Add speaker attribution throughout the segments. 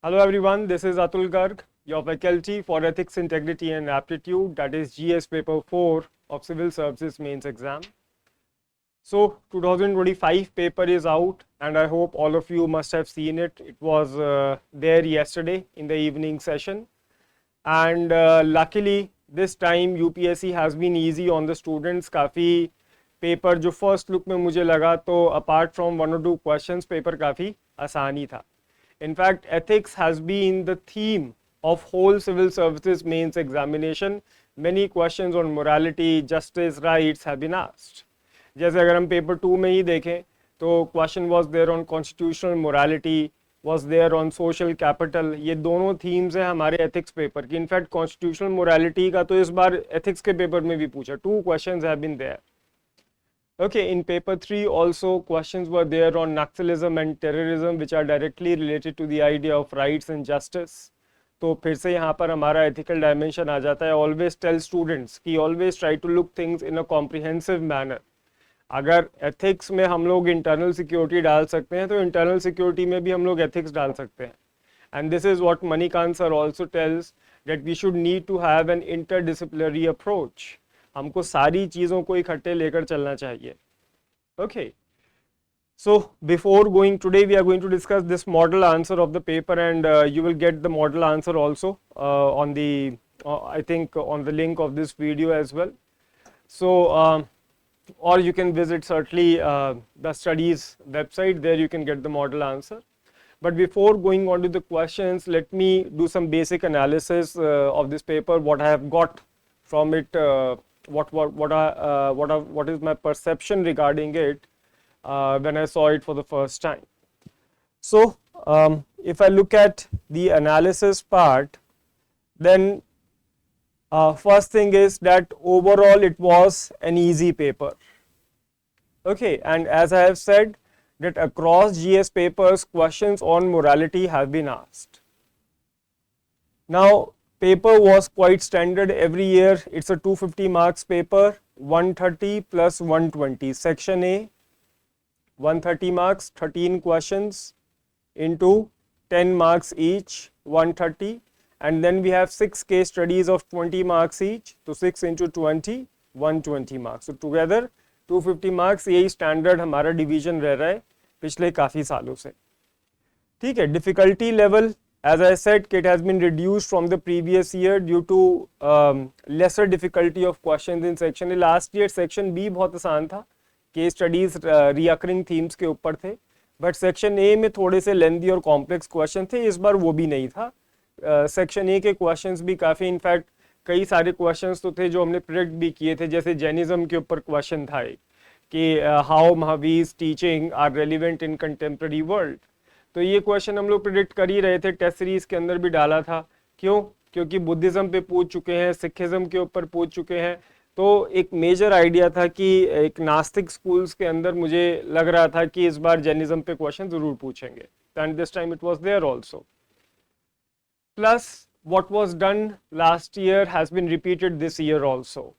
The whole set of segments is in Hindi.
Speaker 1: Hello everyone, this is Atul Garg, your faculty for Ethics, Integrity and Aptitude, that is GS paper 4 of Civil Services mains exam. So 2025 paper is out and I hope all of you must have seen it. It was there yesterday in the evening session, and luckily this time UPSC has been easy on the students. काफ़ी पेपर जो फर्स्ट लुक में मुझे लगा तो अपार्ट फ्रॉम वन और टू क्वेश्चंस पेपर काफ़ी आसान ही था. In fact, ethics has been the theme of whole civil services mains examination. Many questions on morality, justice, rights have been asked. जैसे अगर हम पेपर 2 में ही देखें तो question was there on constitutional morality, was there on social capital. ये दोनों थीम्स हैं हमारे एथिक्स पेपर की. इनफैक्ट कॉन्स्टिट्यूशनल मोरालिटी का तो इस बार एथिक्स के पेपर में भी पूछा. 2 questions have been there. Okay, in paper 3 also questions were there on Naxalism and terrorism, which are directly related to the idea of rights and justice. तो फिर से यहाँ पर हमारा ethical dimension आ जाता है. Always tell students कि always try to look things in a comprehensive manner. अगर ethics में हम लोग internal security डाल सकते हैं तो internal security में भी हम लोग ethics डाल सकते हैं. And this is what Manikant sir also tells, that we should need to have an interdisciplinary approach. हमको सारी चीज़ों को इकट्ठे लेकर चलना चाहिए. Okay, so before going, today we are going to discuss this model answer of the paper, and you will get the model answer also on the I think on the link of this video as well. So or you can visit certainly the studies website, there you can get the model answer. But before going on to the questions, let me do some basic analysis of this paper, what I have got from it, what is my perception regarding it when I saw it for the first time. So if I look at the analysis part, then first thing is that overall it was an easy paper. Okay, and as I have said that across GS papers questions on morality have been asked. Now paper was quite standard every year. It's a 250 marks paper, 130 plus 120. Section A, 130 marks, 13 questions into 10 marks each, 130. And then we have 6 case studies of 20 marks each. So 6 into 20, 120 marks. So together 250 marks. यही standard हमारा division रह रहा है पिछले काफ़ी सालों से. ठीक है. Difficulty level, as I said, it has been reduced from the previous year due to lesser difficulty of questions in section A. Last year section B बहुत आसान था, case studies reoccurring themes के ऊपर थे, but section A में थोड़े से lengthy और complex question थे. इस बार वो भी नहीं था. section A के questions भी काफ़ी, इनफैक्ट कई सारे questions तो थे जो हमने predict भी किए थे. जैसे जैनिज्म के ऊपर question था एक कि how Mahavir's teaching are relevant in contemporary world. तो ये क्वेश्चन हम लोग प्रिडिक्ट कर ही रहे थे, टेस्ट सीरीज के अंदर भी डाला था. क्यों? क्योंकि बुद्धिज्म पे पूछ चुके हैं, सिखिज्म के ऊपर पूछ चुके हैं. तो एक मेजर आइडिया था कि एक नास्तिक स्कूल्स के अंदर मुझे लग रहा था कि इस बार जैनिज्म पे क्वेश्चन जरूर पूछेंगे. And this time it was there also. Plus what was done last year has been repeated this year also.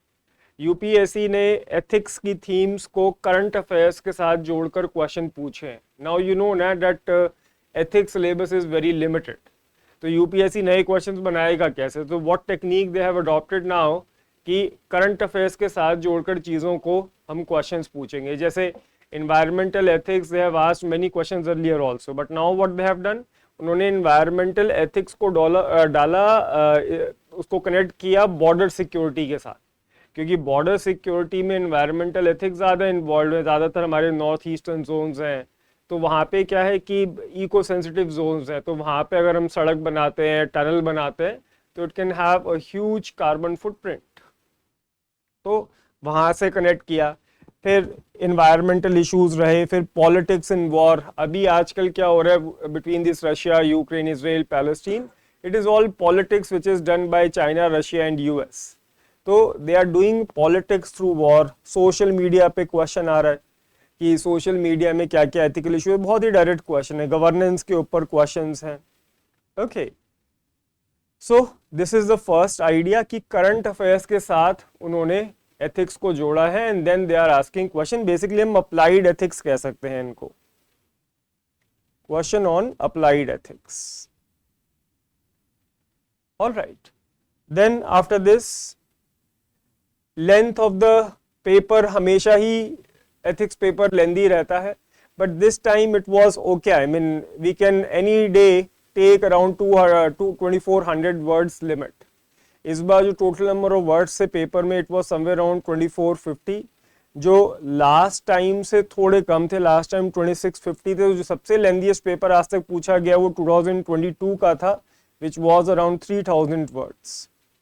Speaker 1: UPSC ने एथिक्स की थीम्स को करंट अफेयर्स के साथ जोड़कर क्वेश्चन पूछे. नाउ यू नो ना that ethics syllabus is very limited. तो यूपीएससी नए क्वेश्चंस बनाएगा कैसे? तो what technique they have adopted now कि करंट अफेयर्स के साथ जोड़कर चीज़ों को हम क्वेश्चंस पूछेंगे. जैसे environmental ethics they have asked many questions earlier also, but now what they have done, उन्होंने environmental ethics को डाला उसको कनेक्ट किया बॉर्डर सिक्योरिटी के साथ, क्योंकि बॉर्डर सिक्योरिटी में environmental ethics ज़्यादा इन्वॉल्व है. ज़्यादातर हमारे नॉर्थ ईस्टर्न जोन्स हैं, तो वहाँ पे क्या है कि इको सेंसिटिव जोन्स हैं. तो वहाँ पे अगर हम सड़क बनाते हैं, टनल बनाते हैं, तो it can have a huge carbon footprint. तो वहाँ से कनेक्ट किया. फिर इन्वायरमेंटल इश्यूज रहे, फिर पॉलिटिक्स इन वॉर. अभी आजकल क्या हो रहा है between this Russia, Ukraine, Israel, Palestine, it is all politics which is done by China, Russia and US. तो they are doing politics through war. Social media पे क्वेश्चन आ रहा है कि सोशल मीडिया में क्या क्या एथिकल इशू है. बहुत ही डायरेक्ट क्वेश्चन है. गवर्नेंस के ऊपर क्वेश्चंस हैं. Okay, so this is the first idea कि करंट अफेयर्स के साथ उन्होंने एथिक्स को जोड़ा है. And then they are asking question. Basically हम अप्लाइड एथिक्स कह सकते हैं इनको. Question on applied ethics. All right. Then after this, length of the paper हमेशा ही ethics paper lengthy रहता है, but this time it was okay. I mean, we can any day take around 2400 words limit. इस बार जो total number of words से पेपर में it was somewhere around 2450, जो लास्ट टाइम से थोड़े कम थे. लास्ट टाइम 2650 थे. जो सबसे लेंथीएस्ट पेपर आज तक पूछा गया वो 2022 का था, which was around 3000 words.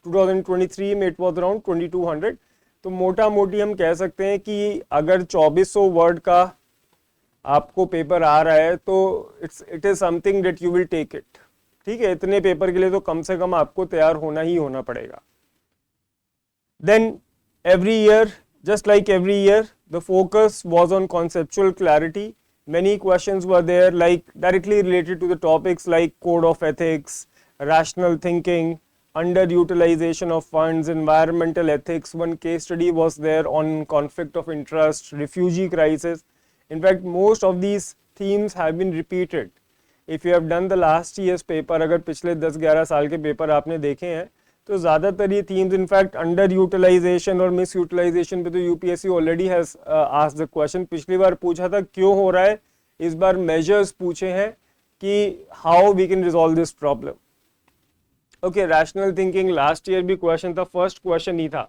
Speaker 1: 2023 में it was around 2200. तो मोटा मोटी हम कह सकते हैं कि अगर 2400 वर्ड का आपको पेपर आ रहा है तो it is something that you will take it. ठीक है, इतने पेपर के लिए तो कम से कम आपको तैयार होना ही होना पड़ेगा. Then every year, just like every year, the focus was on conceptual clarity. Many questions were there, like directly related to the topics like code of ethics, rational thinking, underutilization of funds, environmental ethics. One case study was there on conflict of interest, refugee crisis. In fact, most of these themes have been repeated. If you have done the last year's paper, अगर पिछले 10-11 साल के पेपर आपने देखे हैं तो ज़्यादातर ये थीम्स, इनफैक्ट अंडर यूटिलाइजेशन और मिस यूटिलाइजेशन पे तो UPSC already has asked the question. पिछली बार पूछा था क्यों हो रहा है, इस बार मेजर्स पूछे हैं कि how we can resolve this problem. Okay, rational thinking last year भी क्वेश्चन था, फर्स्ट क्वेश्चन ही था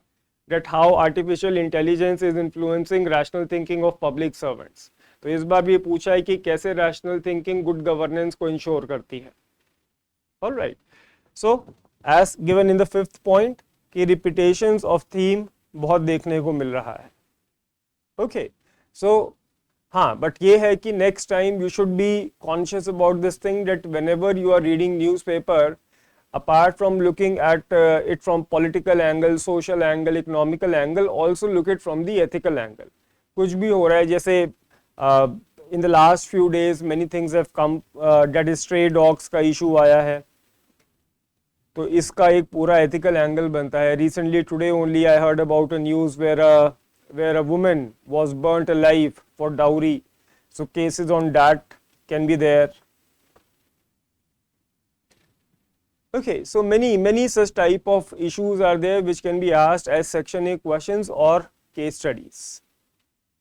Speaker 1: that how artificial intelligence is influencing rational thinking of public servants. तो इस बार भी पूछा है कि कैसे रैशनल थिंकिंग गुड गवर्नेंस को इंश्योर करती है. Alright, so as given in the fifth point कि repetitions of theme बहुत देखने को मिल रहा है. okay, so हाँ, but ये है कि next time you should be conscious about this thing that whenever you are reading newspaper, apart from looking at it from political angle, social angle, economical angle, also look it from the ethical angle. कुछ भी हो रहा है, जैसे in the last few days many things have come, that is stray dogs का issue आया है, तो इसका एक पूरा एथिकल एंगल बनता है. Recently today only I heard about a news where a woman was burnt alive for dowry. So cases on that can be there. Okay, so many such type of issues are there which can be asked as section A questions और case studies.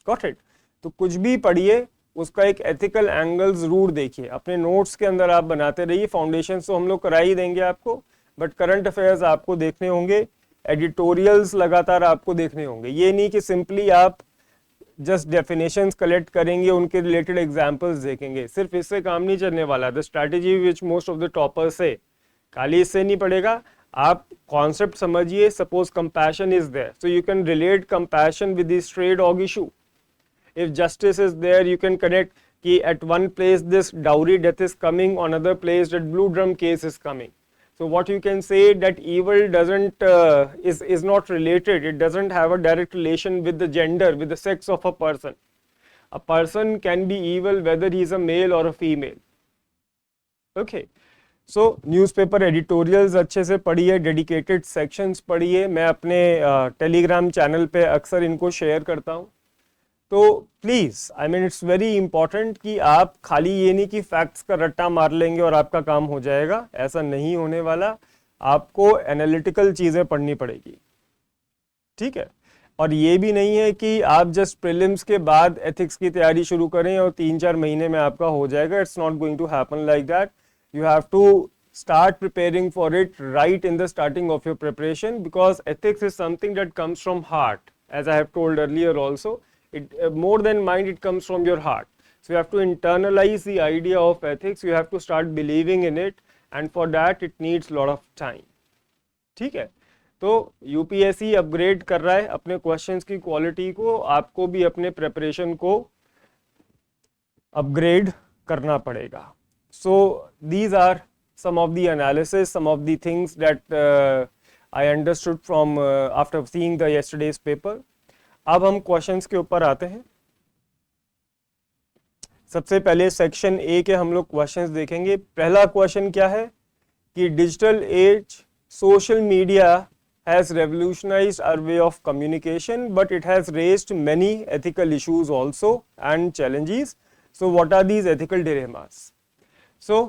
Speaker 1: Got it? तो कुछ भी पढ़िए, उसका एक एथिकल एंगल जरूर देखिए. अपने नोट्स के अंदर आप बनाते रहिए. फाउंडेशन तो हम लोग करा ही देंगे आपको, बट करंट अफेयर्स आपको देखने होंगे, एडिटोरियल्स लगातार आपको देखने होंगे. ये नहीं कि सिंपली आप जस्ट डेफिनेशंस कलेक्ट करेंगे, उनके रिलेटेड एग्जांपल्स देखेंगे. सिर्फ इससे काम नहीं चलने वाला. The strategy which most of the toppers से खाली इससे नहीं पड़ेगा. आप कॉन्सेप्ट समझिए. Suppose compassion is there, so you can relate compassion with the stray dog issue. If justice is there, you can connect कि at one place this dowry death is coming, on another place that blue drum case is coming. So what you can say that evil doesn't is not related. It doesn't have a direct relation with the gender, with the sex of a person. A person can be evil whether he is a male or a female. Okay. So newspaper editorials अच्छे से पढ़िए, dedicated sections पढ़िए. मैं अपने टेलीग्राम चैनल पे अक्सर इनको शेयर करता हूँ. तो please, I mean it's very important कि आप खाली ये नहीं कि फैक्ट्स का रट्टा मार लेंगे और आपका काम हो जाएगा. ऐसा नहीं होने वाला. आपको एनालिटिकल चीज़ें पढ़नी पड़ेगी. ठीक है, और ये भी नहीं है कि आप जस्ट प्रीलिम्स के बाद एथिक्स की तैयारी शुरू करें और 3-4 महीने में आपका हो जाएगा. It's not going to happen like that. You have to start preparing for it right in the starting of your preparation, because ethics is something that comes from heart, as I have told earlier also. It more than mind, it comes from your heart. So you have to internalize the idea of ethics. You have to start believing in it, and for that it needs lot of time. ठीक है, तो यूपीएससी अपग्रेड कर रहा है अपने क्वेश्चंस की क्वालिटी को. आपको भी अपने प्रेपरेशन को अपग्रेड करना पड़ेगा. So these are some of the analysis, some of the things that I understood from after seeing the yesterday's paper. अब हम क्वेश्चंस के ऊपर आते हैं. सबसे पहले सेक्शन ए के हम लोग क्वेश्चंस देखेंगे. पहला क्वेश्चन क्या है कि digital age, social media has revolutionized our way of communication, but it has raised many ethical issues also and challenges. So what are these ethical dilemmas? So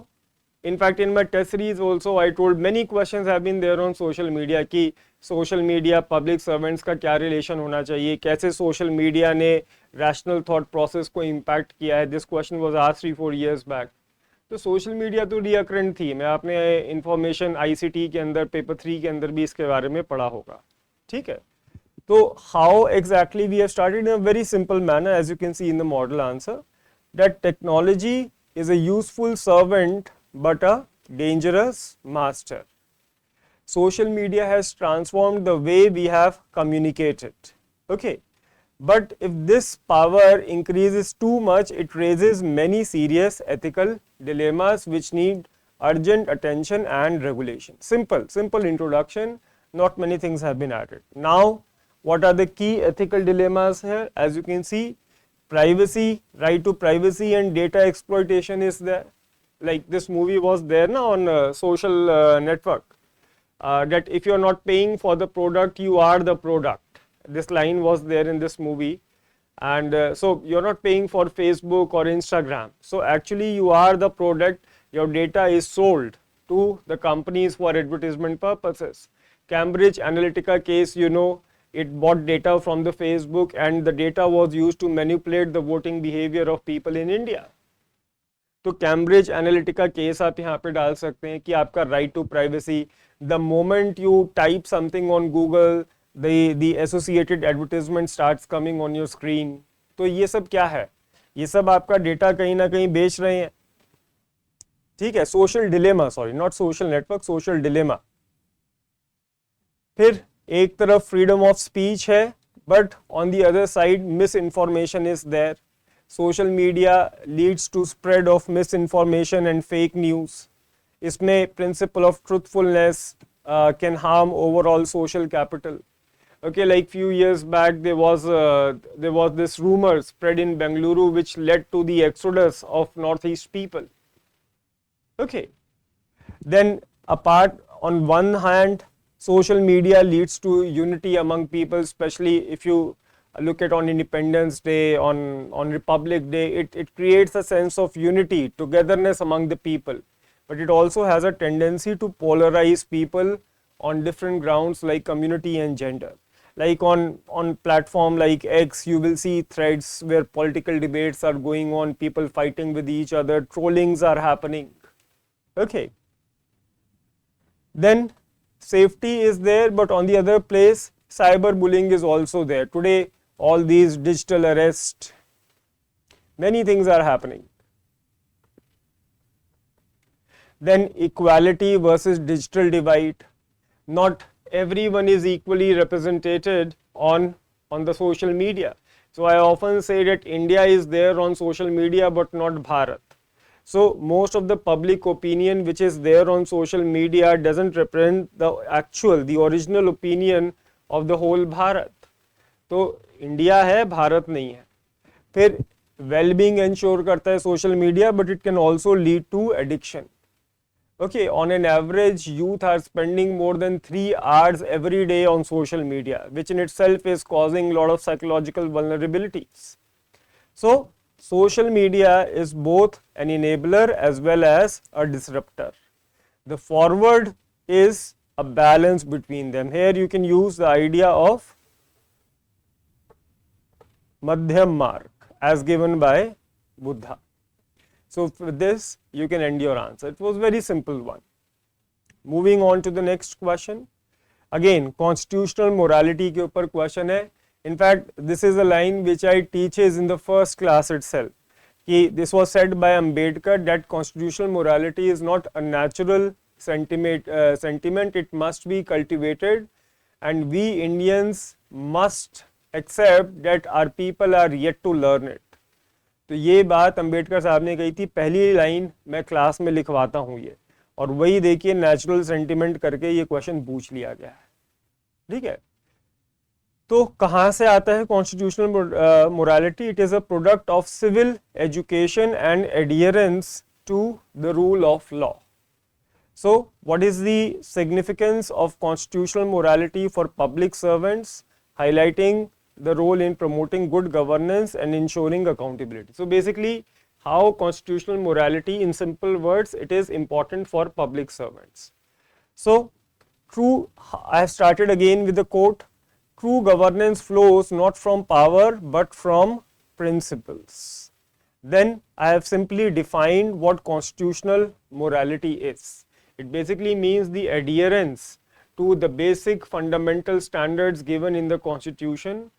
Speaker 1: In fact, in my test series also, I told many questions have been there on social media कि social media public servants का क्या relation होना चाहिए, कैसे social media ने rational thought process को impact किया है. This question was asked 3-4 years back. तो सोशल मीडिया तो रिकरेंट थी. मैं आपने इंफॉर्मेशन आईसीटी के अंदर पेपर 3 के अंदर भी इसके बारे में पढ़ा होगा. ठीक है. तो how exactly we have started in a very simple manner, as you can see in the model answer, that technology is a useful servant but a dangerous master. Social media has transformed the way we have communicated. Okay. But if this power increases too much, it raises many serious ethical dilemmas which need urgent attention and regulation. Simple introduction. Not many things have been added. Now, what are the key ethical dilemmas here? As you can see, privacy, right to privacy and data exploitation is there. Like this movie was there now on social network, that if you are not paying for the product, you are the product. This line was there in this movie, and so you are not paying for Facebook or Instagram. So actually you are the product. Your data is sold to the companies for advertisement purposes. Cambridge Analytica case, you know, it bought data from the Facebook, and the data was used to manipulate the voting behavior of people in India. तो कैम्ब्रिज एनालिटिका केस आप यहाँ पे डाल सकते हैं कि आपका right to privacy, the moment you type something on Google, the associated advertisement starts coming on your screen. तो ये सब क्या है? ये सब आपका डेटा कहीं ना कहीं बेच रहे हैं. ठीक है. Social dilemma, sorry not social network, social dilemma. फिर एक तरफ फ्रीडम ऑफ स्पीच है, but on the other side misinformation is there. Social media leads to spread of misinformation and fake news. इसमें principle of truthfulness can harm overall social capital. Okay, like few years back there was this rumor spread in Bengaluru which led to the exodus of northeast people. Okay, then apart, on one hand, social media leads to unity among people, especially if you look at on Independence Day, on Republic Day, it creates a sense of unity, togetherness among the people. But it also has a tendency to polarize people on different grounds like community and gender. Like on platform like X, you will see threads where political debates are going on, people fighting with each other, trollings are happening. Okay. Then safety is there, but on the other place, cyberbullying is also there. Today, all these digital arrests, many things are happening. Then equality versus digital divide. Not everyone is equally represented on the social media. So I often say that India is there on social media but not Bharat. So most of the public opinion which is there on social media doesn't represent the original opinion of the whole Bharat. तो इंडिया है, भारत नहीं है. फिर वेलबींग इंश्योर करता है social media, but it can also lead to addiction. Okay, on an average, youth are spending more than 3 hours every day on social media, which in itself is causing a lot of psychological vulnerabilities. So social media is both an enabler as well as a disruptor. The forward is a balance between them. Here you can use the idea of Madhyam Marg as given by Buddha. So with this you can end your answer. It was very simple one. Moving on to the next question. Again constitutional morality के ऊपर question है. In fact this is a line which I teaches in the first class itself. कि this was said by Ambedkar that constitutional morality is not a natural sentiment, it must be cultivated, and we Indians must accept that our people are yet to learn it. तो ये बात अंबेडकर साहब ने कही थी. पहली लाइन मैं क्लास में लिखवाता हूँ ये, और वही देखिए नेचुरल सेंटिमेंट करके ये क्वेश्चन पूछ लिया गया है. ठीक है. तो कहाँ से आता है constitutional morality? It is a product of civil education and adherence to the rule of law. So what is the significance of constitutional morality for public servants? Highlighting the role in promoting good governance and ensuring accountability. So basically how constitutional morality, in simple words, it is important for public servants. So, I have started again with the quote, true governance flows not from power but from principles. Then I have simply defined what constitutional morality is. It basically means the adherence to the basic fundamental standards given in the Constitution,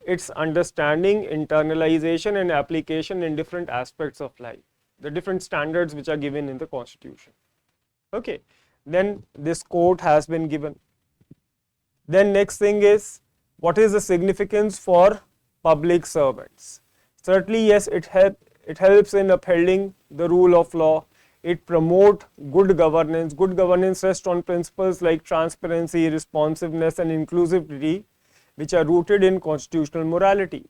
Speaker 1: its understanding, internalization and application in different aspects of life, the different standards which are given in the Constitution. Okay, then this quote has been given. Then next thing is, what is the significance for public servants? Certainly, yes, it helps in upholding the rule of law. It promotes good governance. Good governance rests on principles like transparency, responsiveness and inclusivity, which are rooted in constitutional morality.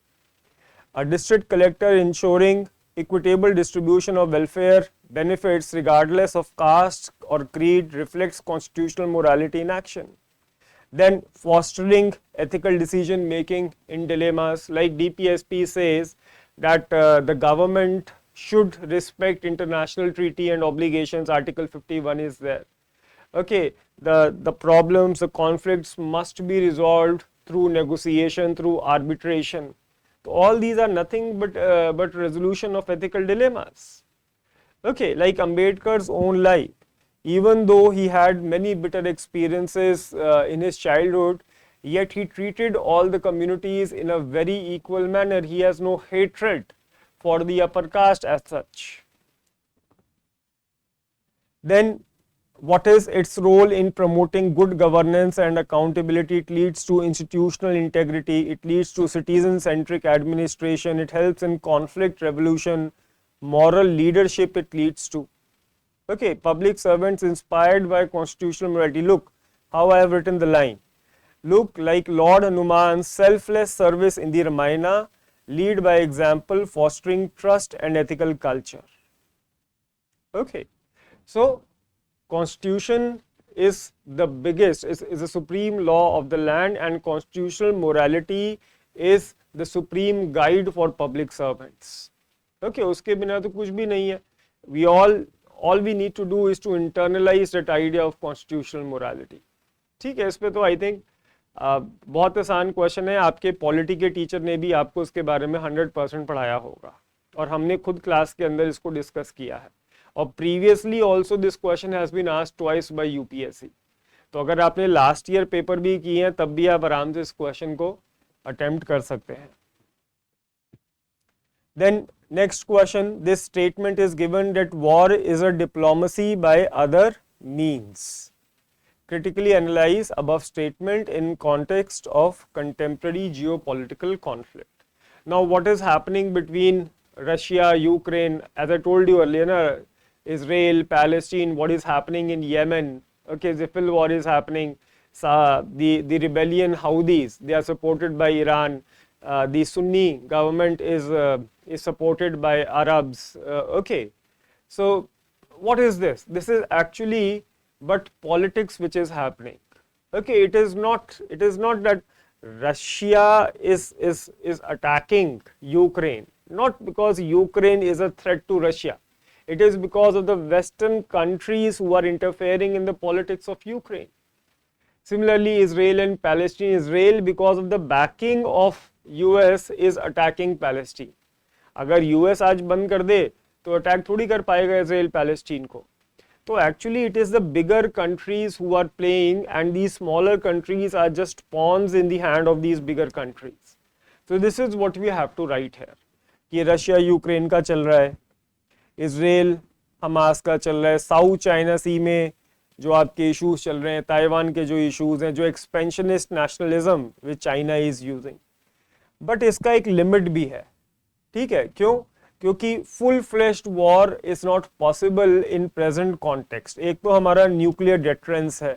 Speaker 1: A district collector ensuring equitable distribution of welfare benefits regardless of caste or creed reflects constitutional morality in action. Then fostering ethical decision making in dilemmas, like DPSP says that the government should respect international treaty and obligations. Article 51 is there. Okay, the problems, the conflicts must be resolved through negotiation, through arbitration. So all these are nothing but resolution of ethical dilemmas. Okay, like Ambedkar's own life. Even though he had many bitter experiences in his childhood, yet he treated all the communities in a very equal manner. He has no hatred for the upper caste as such. Then, what is its role in promoting good governance and accountability? It leads to institutional integrity, it leads to citizen-centric administration, it helps in conflict resolution, moral leadership it leads to. Okay, public servants inspired by constitutional morality. Look how I have written the line. Look, like Lord Hanuman's selfless service in the Ramayana, lead by example, fostering trust and ethical culture. Okay, so Constitution is the biggest, is a supreme law of the land, and constitutional morality is the supreme guide for public servants. Okay, उसके बिना तो कुछ भी नहीं है. We all we need to do is to internalize that idea of constitutional morality. ठीक है, इस पे तो I think बहुत आसान क्वेश्चन है. आपके पॉलिटी के टीचर ने भी आपको इसके बारे में 100% पढ़ाया होगा, और हमने खुद क्लास के अंदर इसको डिस्कस किया है. और previously also this question has been asked twice by UPSC. तो अगर आपने लास्ट ईयर पेपर भी किए हैं तब भी आप आराम से इस क्वेश्चन को अटेम्प्ट कर सकते हैं. Then next question, this statement is given that war is a diplomacy by other means. Critically analyze above statement in context of contemporary geopolitical conflict. Now, what is happening between Russia, Ukraine? As I told you earlier, Israel, Palestine, what is happening in Yemen? Okay, civil war is happening. The rebellion Houthis, they are supported by Iran. The Sunni government is supported by Arabs. Okay, so what is this? This is actually but politics which is happening. Okay, it is not that Russia is attacking Ukraine, not because Ukraine is a threat to Russia. It is because of the Western countries who are interfering in the politics of Ukraine. Similarly, Israel and Palestine. Israel, because of the backing of US, is attacking Palestine. अगर US आज बंद कर दे तो अटैक थोड़ी कर पाएगा इसराइल पैलेस्टीन को. So actually it is the bigger countries who are playing, and these smaller countries are just pawns in the hand of these bigger countries. So this is what we have to write here, कि रशिया यूक्रेन का चल रहा है, इसराइल हमास का चल रहा है, साउथ चाइना सी में जो आपके इश्यूज चल रहे हैं, ताइवान के जो इश्यूज हैं, जो expansionist nationalism which China is using. But इसका एक लिमिट भी है. ठीक है, क्यों? क्योंकि full fleshed war is not possible in present context. एक तो हमारा न्यूक्लियर डेटरेंस है,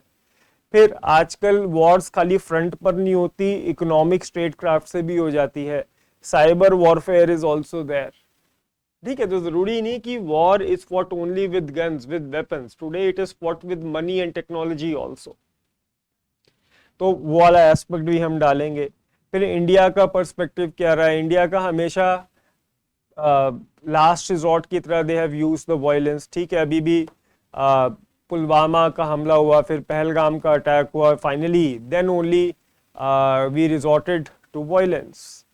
Speaker 1: फिर आजकल वॉर्स खाली फ्रंट पर नहीं होती, इकोनॉमिक स्टेट क्राफ्ट से भी हो जाती है. Cyber warfare is also there. ठीक है, तो जरूरी नहीं कि war is fought only with guns, with weapons. Today it is fought with money and technology also. तो वो वाला एस्पेक्ट भी हम डालेंगे. फिर इंडिया का पर्सपेक्टिव क्या रहा है? इंडिया का हमेशा लास्ट रिजॉर्ट की तरह they have used the violence. ठीक है, अभी भी पुलवामा का हमला हुआ, फिर पहलगाम का अटैक हुआ, finally then only we resorted to violence.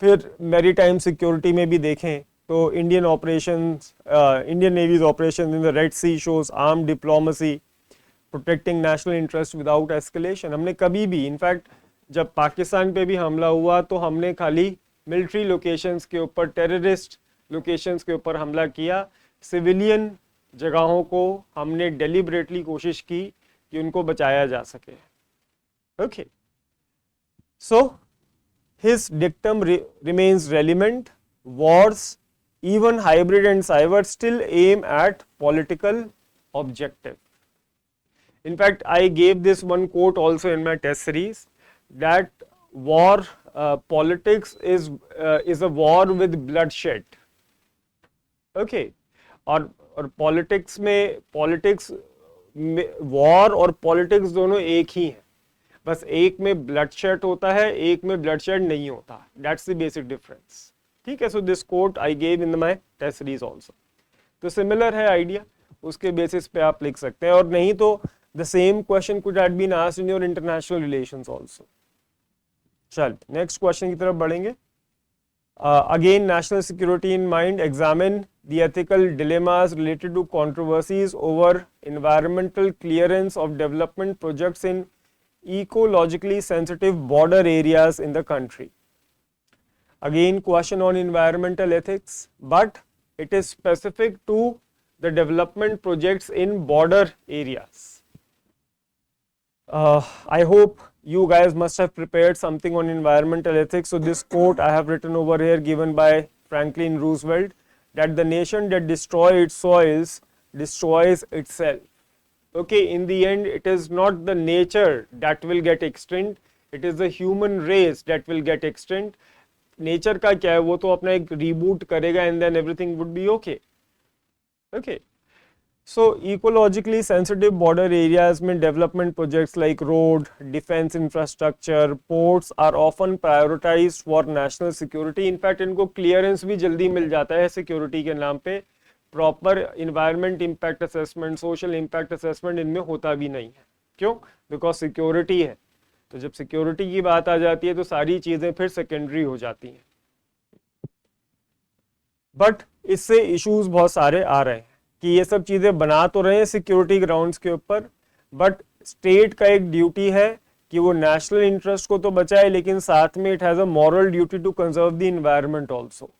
Speaker 1: फिर मैरीटाइम सिक्योरिटी में भी देखें तो Indian operations, Indian navy's operation in the Red Sea shows arm diplomacy, protecting national interest without escalation. हमने कभी भी, इनफैक्ट जब पाकिस्तान पे भी हमला हुआ तो हमने खाली मिलिट्री लोकेशंस के ऊपर, टेररिस्ट लोकेशंस के ऊपर हमला किया. सिविलियन जगहों को हमने डेलिबरेटली कोशिश की कि उनको बचाया जा सके. Okay, so his dictum remains relevant. Wars, even hybrid and cyber, still aim at political objective. In fact, I gave this one quote also in my test series, that war politics is a war with bloodshed. Okay, और पॉलिटिक्स में वॉर और पॉलिटिक्स दोनों एक ही हैं, बस एक में ब्लडशेड होता है, एक में ब्लडशेड नहीं होता. That's the basic difference. ठीक है, so this quote I gave in my test series also. तो सिमिलर है आइडिया, उसके बेसिस पे आप लिख सकते हैं. और नहीं तो the same question could have been asked in your international relations also. चल नेक्स्ट क्वेश्चन की तरफ बढ़ेंगे. Again national security in mind, examine the ethical dilemmas related to controversies over environmental clearance of development projects in ecologically sensitive border areas in the country. Again, question on environmental ethics, but it is specific to the development projects in border areas. I hope you guys must have prepared something on environmental ethics. So this quote I have written over here, given by Franklin Roosevelt, that the nation that destroys its soils destroys itself. Okay, in the end it is not the nature that will get extinct, it is the human race that will get extinct. Nature का क्या है, वो तो अपना एक reboot करेगा and then everything would be okay. Okay, so ecologically sensitive border areas में development projects like road, defense infrastructure, ports are often prioritized for national security. In fact इनको clearance भी जल्दी मिल जाता है security के नाम पे. Proper environment impact assessment, social impact assessment इनमें होता भी नहीं है. क्यों? बिकॉज सिक्योरिटी है. तो जब सिक्योरिटी की बात आ जाती है तो सारी चीजें फिर सेकेंडरी हो जाती हैं. बट इससे इश्यूज बहुत सारे आ रहे हैं कि ये सब चीजें बना तो रहे हैं सिक्योरिटी ग्राउंड्स के ऊपर, बट स्टेट का एक ड्यूटी है कि वो नेशनल इंटरेस्ट को तो बचाए, लेकिन साथ में it has a moral duty to conserve the environment also.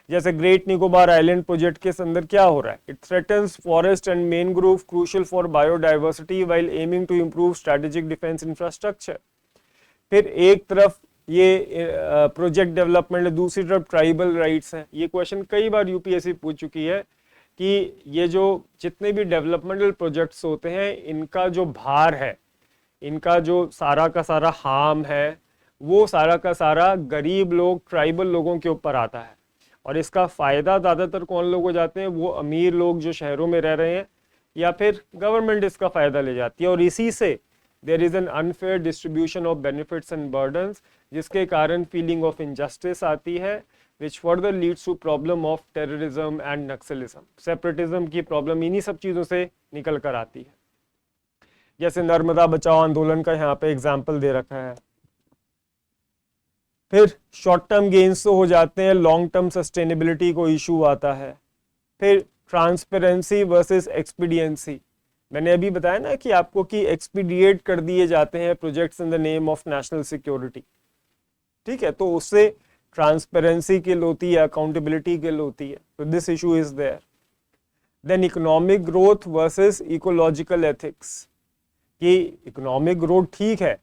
Speaker 1: जैसे ग्रेट निकोबार आइलैंड प्रोजेक्ट के अंदर क्या हो रहा है, it threatens forest and mangrove crucial for biodiversity while aiming to improve strategic defence infrastructure. फिर एक तरफ ये प्रोजेक्ट डेवलपमेंट है, दूसरी तरफ ट्राइबल राइट्स हैं. ये क्वेश्चन कई बार यूपीएससी पूछ चुकी है कि ये जो जितने भी डेवलपमेंटल प्रोजेक्ट्स होते हैं, इनका जो भार है, इनका जो सारा का सारा हार्म है, वो सारा का सारा गरीब लोग, ट्राइबल लोगों के ऊपर आता है. और इसका फ़ायदा ज़्यादातर कौन लोग हो जाते हैं, वो अमीर लोग जो शहरों में रह रहे हैं, या फिर गवर्नमेंट इसका फ़ायदा ले जाती है. और इसी से there is an unfair distribution of benefits and burdens, जिसके कारण फीलिंग ऑफ इनजस्टिस आती है, which further leads to problem of terrorism and naxalism. Separatism की प्रॉब्लम इन्हीं सब चीज़ों से निकल कर आती है. जैसे नर्मदा बचाओ आंदोलन का यहाँ पे एग्जाम्पल दे रखा है. फिर शॉर्ट टर्म गेन्स तो हो जाते हैं, लॉन्ग टर्म सस्टेनेबिलिटी को इशू आता है. फिर ट्रांसपेरेंसी वर्सेस एक्सपीडियंसी. मैंने अभी बताया ना कि आपको कि एक्सपीडिएट कर दिए जाते हैं projects in the name of national security. ठीक है, तो उससे ट्रांसपेरेंसी किल होती है, अकाउंटेबिलिटी किल होती है. तो this issue is there. Then economic growth versus ecological ethics. कि इकोनॉमिक ग्रोथ ठीक है,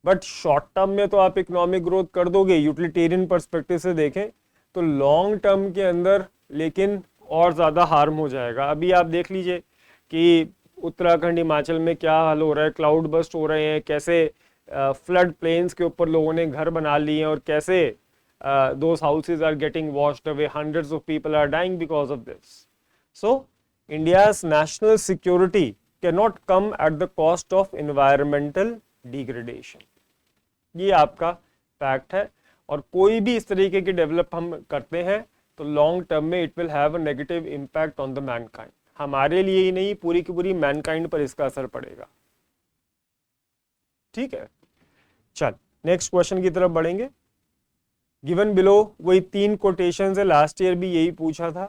Speaker 1: बट शॉर्ट टर्म में तो आप इकोनॉमिक ग्रोथ कर दोगे, यूटिलिटेरियन पर्सपेक्टिव से देखें तो लॉन्ग टर्म के अंदर लेकिन और ज़्यादा हार्म हो जाएगा. अभी आप देख लीजिए कि उत्तराखंड, हिमाचल में क्या हाल हो रहा है, क्लाउड बस्ट हो रहे हैं, कैसे फ्लड प्लेन्स के ऊपर लोगों ने घर बना लिए हैं, और कैसे those houses are getting washed away, hundreds of people are dying because of this. So India's national security can not come at the cost of environmental degradation. ये आपका फैक्ट है. और कोई भी इस तरीके के डेवलप हम करते हैं तो लॉन्ग टर्म में it will have a negative impact on the Mankind. हमारे लिए ही नहीं, पूरी की पूरी मैनकाइंड पर इसका असर पड़ेगा। ठीक है, चल नेक्स्ट क्वेश्चन की तरफ बढ़ेंगे। गिवन बिलो, वही 3 कोटेशंस है, लास्ट ईयर भी यही पूछा था।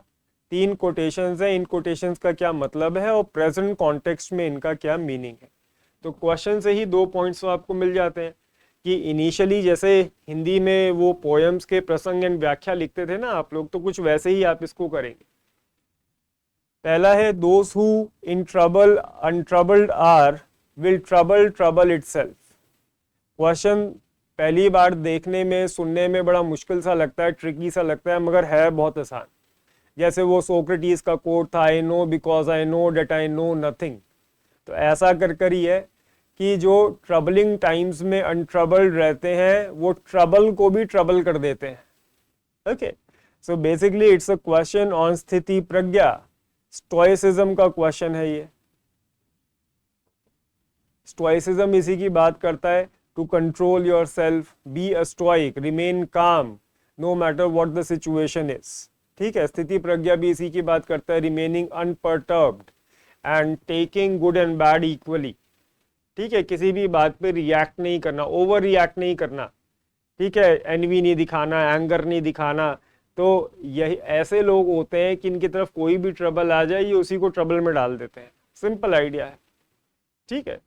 Speaker 1: 3 कोटेशंस है, इन कोटेशंस का क्या मतलब है और प्रेजेंट कॉन्टेक्स्ट में इनका क्या मीनिंग है। तो क्वेश्चन से ही 2 पॉइंट्स तो आपको मिल जाते हैं कि इनिशियली जैसे हिंदी में वो पोएम्स के प्रसंग एंड व्याख्या लिखते थे ना आप लोग, तो कुछ वैसे ही आप इसको करेंगे। पहला है those who in trouble untroubled are will trouble trouble itself. Question पहली बार देखने में सुनने में बड़ा मुश्किल सा लगता है, ट्रिकी सा लगता है, मगर है बहुत आसान। जैसे वो सोक्रेटिस का कोट था, I know because I know that I know nothing. तो ऐसा कर कर ही है कि जो ट्रबलिंग टाइम्स में अनट्रबल्ड रहते हैं वो ट्रबल को भी ट्रबल कर देते हैं। Okay, so basically it's a question on स्थिति प्रज्ञा, स्टोइसिज्म का क्वेश्चन है ये। स्टोइसिज्म इसी की बात करता है, to control your self, be a stoic, remain calm no matter what the situation is. ठीक है, स्थिति प्रज्ञा भी इसी की बात करता है, remaining unperturbed and taking good and bad equally. ठीक है, किसी भी बात पे रिएक्ट नहीं करना, ओवर रिएक्ट नहीं करना। ठीक है, एनवी नहीं दिखाना, एंगर नहीं दिखाना। तो यही ऐसे लोग होते हैं कि इनकी तरफ कोई भी ट्रबल आ जाए ये उसी को ट्रबल में डाल देते हैं। सिंपल आइडिया है। ठीक है,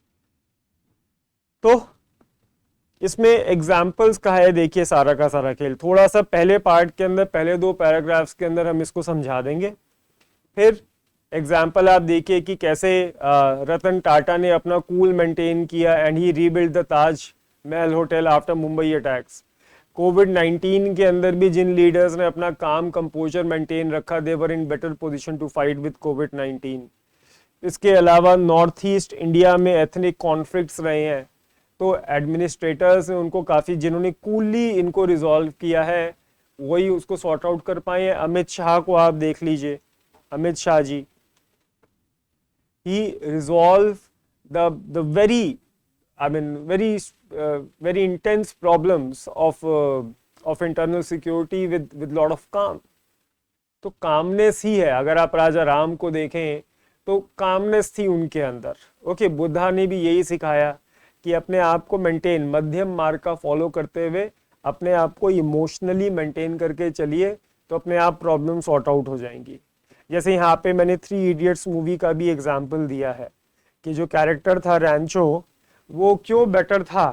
Speaker 1: तो इसमें एग्जाम्पल्स का है, देखिए सारा का सारा खेल। थोड़ा सा पहले पार्ट के अंदर, पहले 2 पैराग्राफ्स के अंदर हम इसको समझा देंगे। फिर एग्जाम्पल आप देखिए कि कैसे रतन टाटा ने अपना कूल मेंटेन किया and he rebuild the Taj Mahal hotel after Mumbai attacks. कोविड-19 के अंदर भी जिन लीडर्स ने अपना काम कंपोजर मेंटेन रखा, they were in better position to fight with कोविड-19। इसके अलावा नॉर्थ ईस्ट इंडिया में एथनिक कॉन्फ्लिक्ट्स रहे हैं, तो एडमिनिस्ट्रेटर्स ने उनको काफ़ी, जिन्होंने कूली इनको रिजॉल्व किया है, वही उसको सॉर्ट आउट कर पाए हैं। अमित शाह को आप देख लीजिए, Amit Shah ji, he resolved the very intense problems of internal security with lot of calm। तो कामनेस ही है। अगर आप राजा राम को देखें तो कामनेस थी उनके अंदर। ओके, बुद्धा ने भी यही सिखाया कि अपने आप को मेंटेन, मध्यम मार्ग का फॉलो करते हुए अपने आप को इमोशनली मेंटेन करके चलिए, तो अपने आप प्रॉब्लम सॉर्ट आउट हो जाएंगी। जैसे यहाँ पे मैंने 3 इडियट्स मूवी का भी एग्जाम्पल दिया है कि जो कैरेक्टर था रैंचो, वो क्यों बेटर था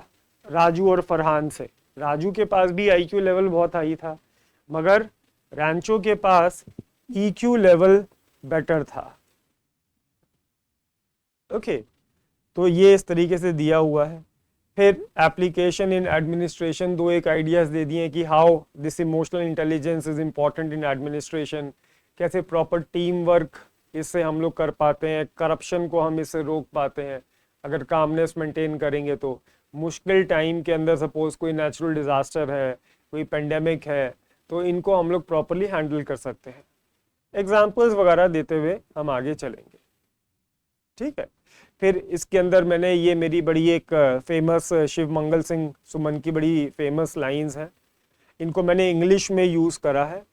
Speaker 1: राजू और फरहान से। राजू के पास भी आईक्यू लेवल बहुत हाई था, मगर रैंचो के पास ईक्यू लेवल बेटर था। ओके, तो ये इस तरीके से दिया हुआ है। फिर एप्लीकेशन इन एडमिनिस्ट्रेशन, 2 एक आइडियाज दे दिए कि how this emotional intelligence is important in administration, कैसे प्रॉपर टीम वर्क इससे हम लोग कर पाते हैं, करप्शन को हम इससे रोक पाते हैं अगर कामनेस मेंटेन करेंगे। तो मुश्किल टाइम के अंदर सपोज कोई नेचुरल डिजास्टर है, कोई पेंडेमिक है, तो इनको हम लोग प्रॉपरली हैंडल कर सकते हैं। एग्जाम्पल्स वगैरह देते हुए हम आगे चलेंगे। ठीक है, फिर इसके अंदर मैंने ये मेरी बड़ी एक फेमस शिव मंगल सिंह सुमन की बड़ी फेमस लाइंस हैं, इनको मैंने इंग्लिश में यूज़ करा है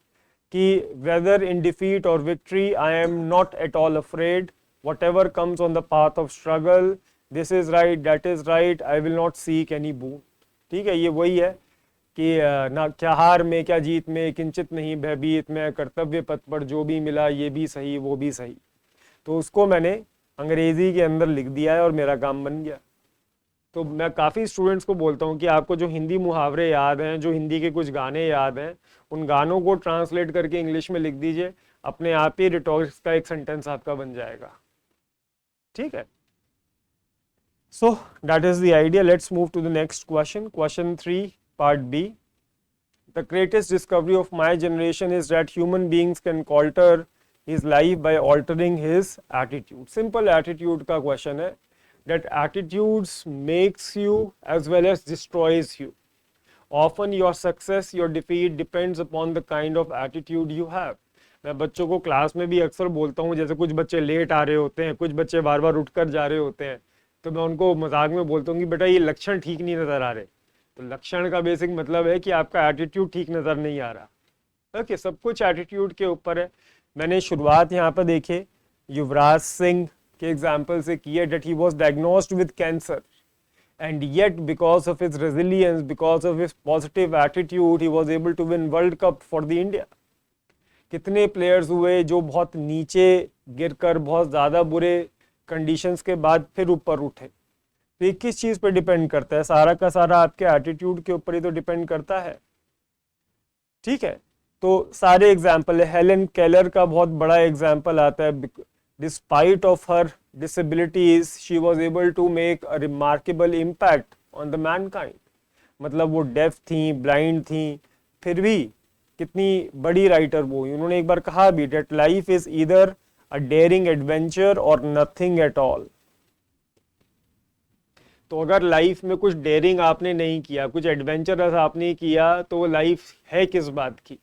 Speaker 1: कि वेदर इन डिफीट और victory I am not at all afraid, whatever comes on the path of struggle, this is right, that is right, I will not seek any boon. ठीक है, ये वही है कि ना क्या हार में क्या जीत में, किंचित नहीं भयभीत में, कर्तव्य पथ पर जो भी मिला ये भी सही वो भी सही। तो उसको मैंने अंग्रेजी के अंदर लिख दिया है और मेरा काम बन गया। तो मैं काफ़ी स्टूडेंट्स को बोलता हूँ कि आपको जो हिंदी मुहावरे याद हैं, जो हिंदी के कुछ गाने याद हैं, उन गानों को ट्रांसलेट करके इंग्लिश में लिख दीजिए, अपने आप ही रिटॉर्क्स का एक सेंटेंस आपका बन जाएगा। ठीक है, so that is the idea. Let's move to the next question, question 3 part B. The greatest discovery of my generation is that human beings can alter his life by altering his attitude। Simple attitude का question है, that attitudes makes you as well as destroys you। Often your success, your defeat depends upon the kind of attitude you have। मैं बच्चों को क्लास में भी अक्सर बोलता हूँ, जैसे कुछ बच्चे लेट आ रहे होते हैं, कुछ बच्चे बार बार उठकर जा रहे होते हैं, तो मैं उनको मजाक में बोलता हूँ कि बेटा ये लक्षण ठीक नहीं नज़र आ रहे। तो लक्षण का बेसिक मतलब है कि आपका एटीट्यूड ठीक नज़र नहीं आ रहा। ओके, सब कुछ एटीट्यूड के ऊपर है। मैंने शुरुआत यहाँ पर देखे युवराज सिंह के एग्जाम्पल से की है, that he was diagnosed with cancer and yet because of his resilience, because of his positive attitude, he was able to win World Cup for the India. कितने प्लेयर्स हुए जो बहुत नीचे गिरकर बहुत ज़्यादा बुरे कंडीशंस के बाद फिर ऊपर उठे। तो ये किस चीज़ पे डिपेंड करता है? सारा का सारा आपके एटीट्यूड के ऊपर ही तो डिपेंड करता है। ठीक है, तो सारे एग्जाम्पल है। हेलेन केलर का बहुत बड़ा एग्जाम्पल आता है। Despite of her disabilities she was able to make a remarkable impact on the mankind। मतलब वो डेफ थी, ब्लाइंड थी, फिर भी कितनी बड़ी राइटर वो। उन्होंने एक बार कहा भी that life is either a daring adventure or nothing at all। तो अगर लाइफ में कुछ डेयरिंग आपने नहीं किया, कुछ एडवेंचरस आपने किया, तो वो लाइफ है किस बात की?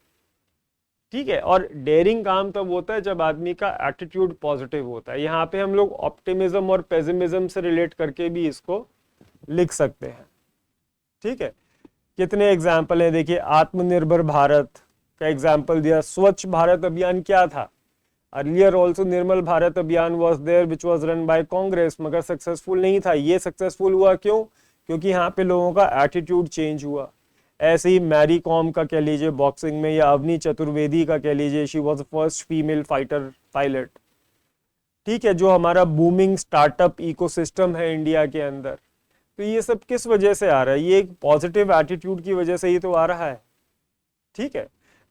Speaker 1: ठीक है, और डेयरिंग काम तब होता है जब आदमी का एटीट्यूड पॉजिटिव होता है। यहाँ पे हम लोग ऑप्टिमिज्म और पेसिमिज्म से रिलेट करके भी इसको लिख सकते हैं। ठीक है, कितने एग्जाम्पल हैं देखिए। आत्मनिर्भर भारत का एग्जाम्पल दिया। स्वच्छ भारत अभियान क्या था? Earlier also Nirmal Bharat Abhiyan was there which was run by Congress, मगर सक्सेसफुल नहीं था। ये सक्सेसफुल हुआ क्यों? क्योंकि यहाँ पे लोगों का एटीट्यूड चेंज हुआ। ऐसे ही मैरी कॉम का कह लीजिए बॉक्सिंग में, या अवनी चतुर्वेदी का कह लीजिए, she was the first female fighter pilot. ठीक है, जो हमारा बूमिंग स्टार्टअप इकोसिस्टम है इंडिया के अंदर, तो ये सब किस वजह से आ रहा है? ये एक पॉजिटिव एटीट्यूड की वजह से ही तो आ रहा है। ठीक है,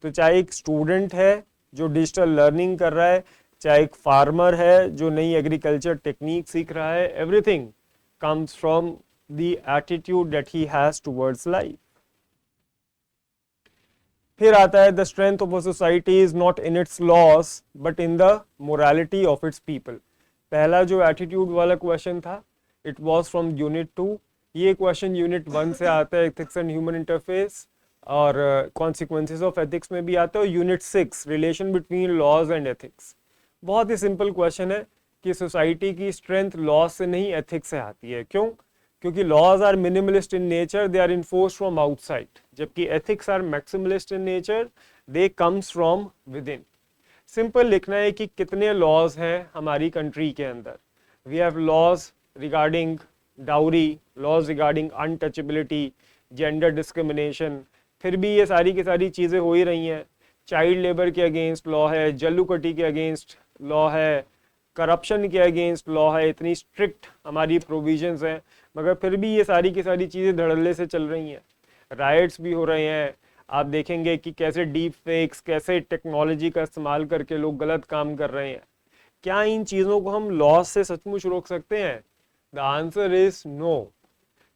Speaker 1: तो चाहे एक स्टूडेंट है जो डिजिटल लर्निंग कर रहा है, चाहे एक फार्मर है जो नई एग्रीकल्चर टेक्निक सीख रहा है, everything comes from the attitude that he has towards life. फिर आता है the strength of a society is not in its loss but in the morality of its people. पहला जो एटीट्यूड वाला क्वेश्चन था, इट वाज फ्रॉम यूनिट 2। ये क्वेश्चन यूनिट 1 से आता है, एथिक्स एंड ह्यूमन इंटरफेस, और कॉन्सिक्वेंसेस ऑफ एथिक्स में भी आता है। Unit 6 relation between laws and ethics. बहुत ही सिंपल क्वेश्चन है कि सोसाइटी की स्ट्रेंथ लॉज से नहीं एथिक्स से आती है। क्यों? क्योंकि laws are minimalist in nature, they are enforced from outside, जबकि ethics are maximalist in nature, they comes from within. Simple लिखना है कि कितने लॉज हैं हमारी कंट्री के अंदर। We have laws regarding dowry, laws regarding untouchability, gender discrimination, फिर भी ये सारी की सारी चीज़ें हो ही रही हैं। चाइल्ड लेबर के अगेंस्ट लॉ है, जल्लुकटी के अगेंस्ट लॉ है, करप्शन के अगेंस्ट लॉ है। इतनी स्ट्रिक्ट हमारी प्रोविजंस हैं, मगर फिर भी ये सारी की सारी चीज़ें धड़ल्ले से चल रही हैं। राइट्स भी हो रहे हैं। आप देखेंगे कि कैसे डीप फेक्स, कैसे टेक्नोलॉजी का इस्तेमाल करके लोग गलत काम कर रहे हैं। क्या इन चीज़ों को हम लॉ से सचमुच रोक सकते हैं? The answer is no.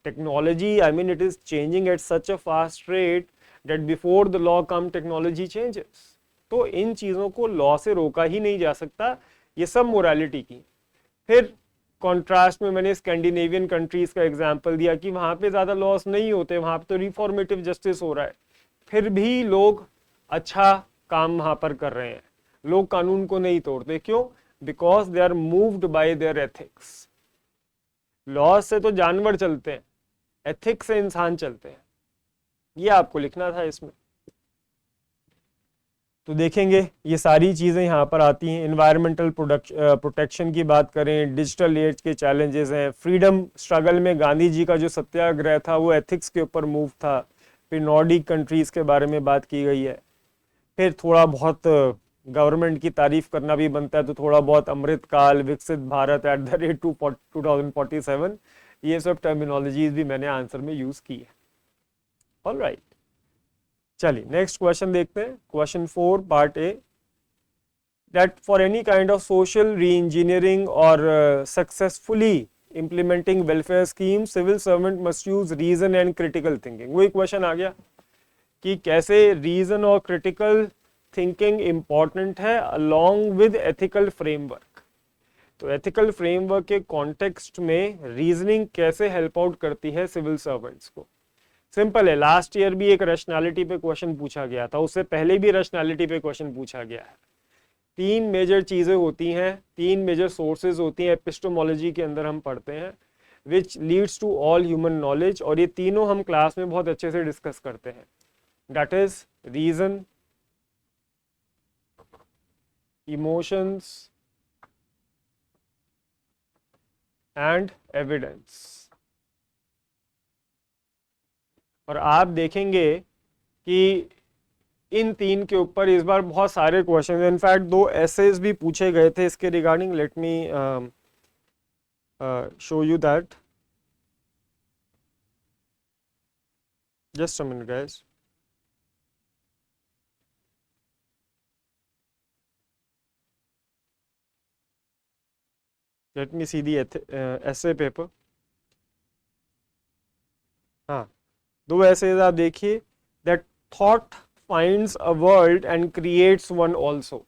Speaker 1: Technology, I mean, it is changing at such a fast rate that before the law come technology changes. तो इन चीज़ों को लॉ से रोका ही नहीं जा सकता, ये सब मोरालिटी की। फिर कॉन्ट्रास्ट में मैंने स्कैंडिनेवियन कंट्रीज का एग्जाम्पल दिया कि वहाँ पे ज़्यादा लॉस नहीं होते, वहाँ पे तो रिफॉर्मेटिव जस्टिस हो रहा है, फिर भी लोग अच्छा काम वहाँ पर कर रहे हैं। लोग कानून को नहीं तोड़ते। क्यों? Because they are moved by their ethics. Laws से तो जानवर चलते हैं, एथिक्स से इंसान चलते हैं। ये आपको लिखना था इसमें। तो देखेंगे ये सारी चीज़ें यहाँ पर आती हैं। इन्वायरमेंटल प्रोटेक्शन की बात करें, डिजिटल एज के चैलेंजेस हैं। फ्रीडम स्ट्रगल में गांधी जी का जो सत्याग्रह था वो एथिक्स के ऊपर मूव था। फिर नॉर्डिक कंट्रीज़ के बारे में बात की गई है। फिर थोड़ा बहुत गवर्नमेंट की तारीफ करना भी बनता है, तो थोड़ा बहुत अमृतकाल, विकसित भारत एट द रेट 2047, ये सब टर्मिनोलॉजीज भी मैंने आंसर में यूज़ की है। ऑलराइट, चलिए नेक्स्ट क्वेश्चन देखते हैं। Question 4 part A, that for any kind of social री इंजीनियरिंग और successfully implementing welfare scheme, civil servant must use reason and critical thinking। वही क्वेश्चन आ गया कि कैसे रीजन और क्रिटिकल थिंकिंग इंपॉर्टेंट है along with ethical framework। तो एथिकल फ्रेमवर्क के कॉन्टेक्स्ट में रीजनिंग कैसे हेल्प आउट करती है सिविल सर्वेंट्स को। सिंपल है, लास्ट ईयर भी एक रैशनैलिटी पे क्वेश्चन पूछा गया था, उससे पहले भी रैशनैलिटी पे क्वेश्चन पूछा गया है। 3 मेजर चीज़ें होती हैं, 3 मेजर सोर्सेज होती हैं एपिस्टेमोलॉजी के अंदर हम पढ़ते हैं, which leads to all human knowledge, और ये तीनों हम क्लास में बहुत अच्छे से डिस्कस करते हैं। That is reason, emotions and evidence. और आप देखेंगे कि इन तीन के ऊपर इस बार बहुत सारे क्वेश्चन, इनफैक्ट 2 एसेज भी पूछे गए थे इसके regarding. Let me show you that, just a minute guys. Let me see the essay paper. हाँ, 2 एसेज आप देखिए। That thought finds a world and creates one also.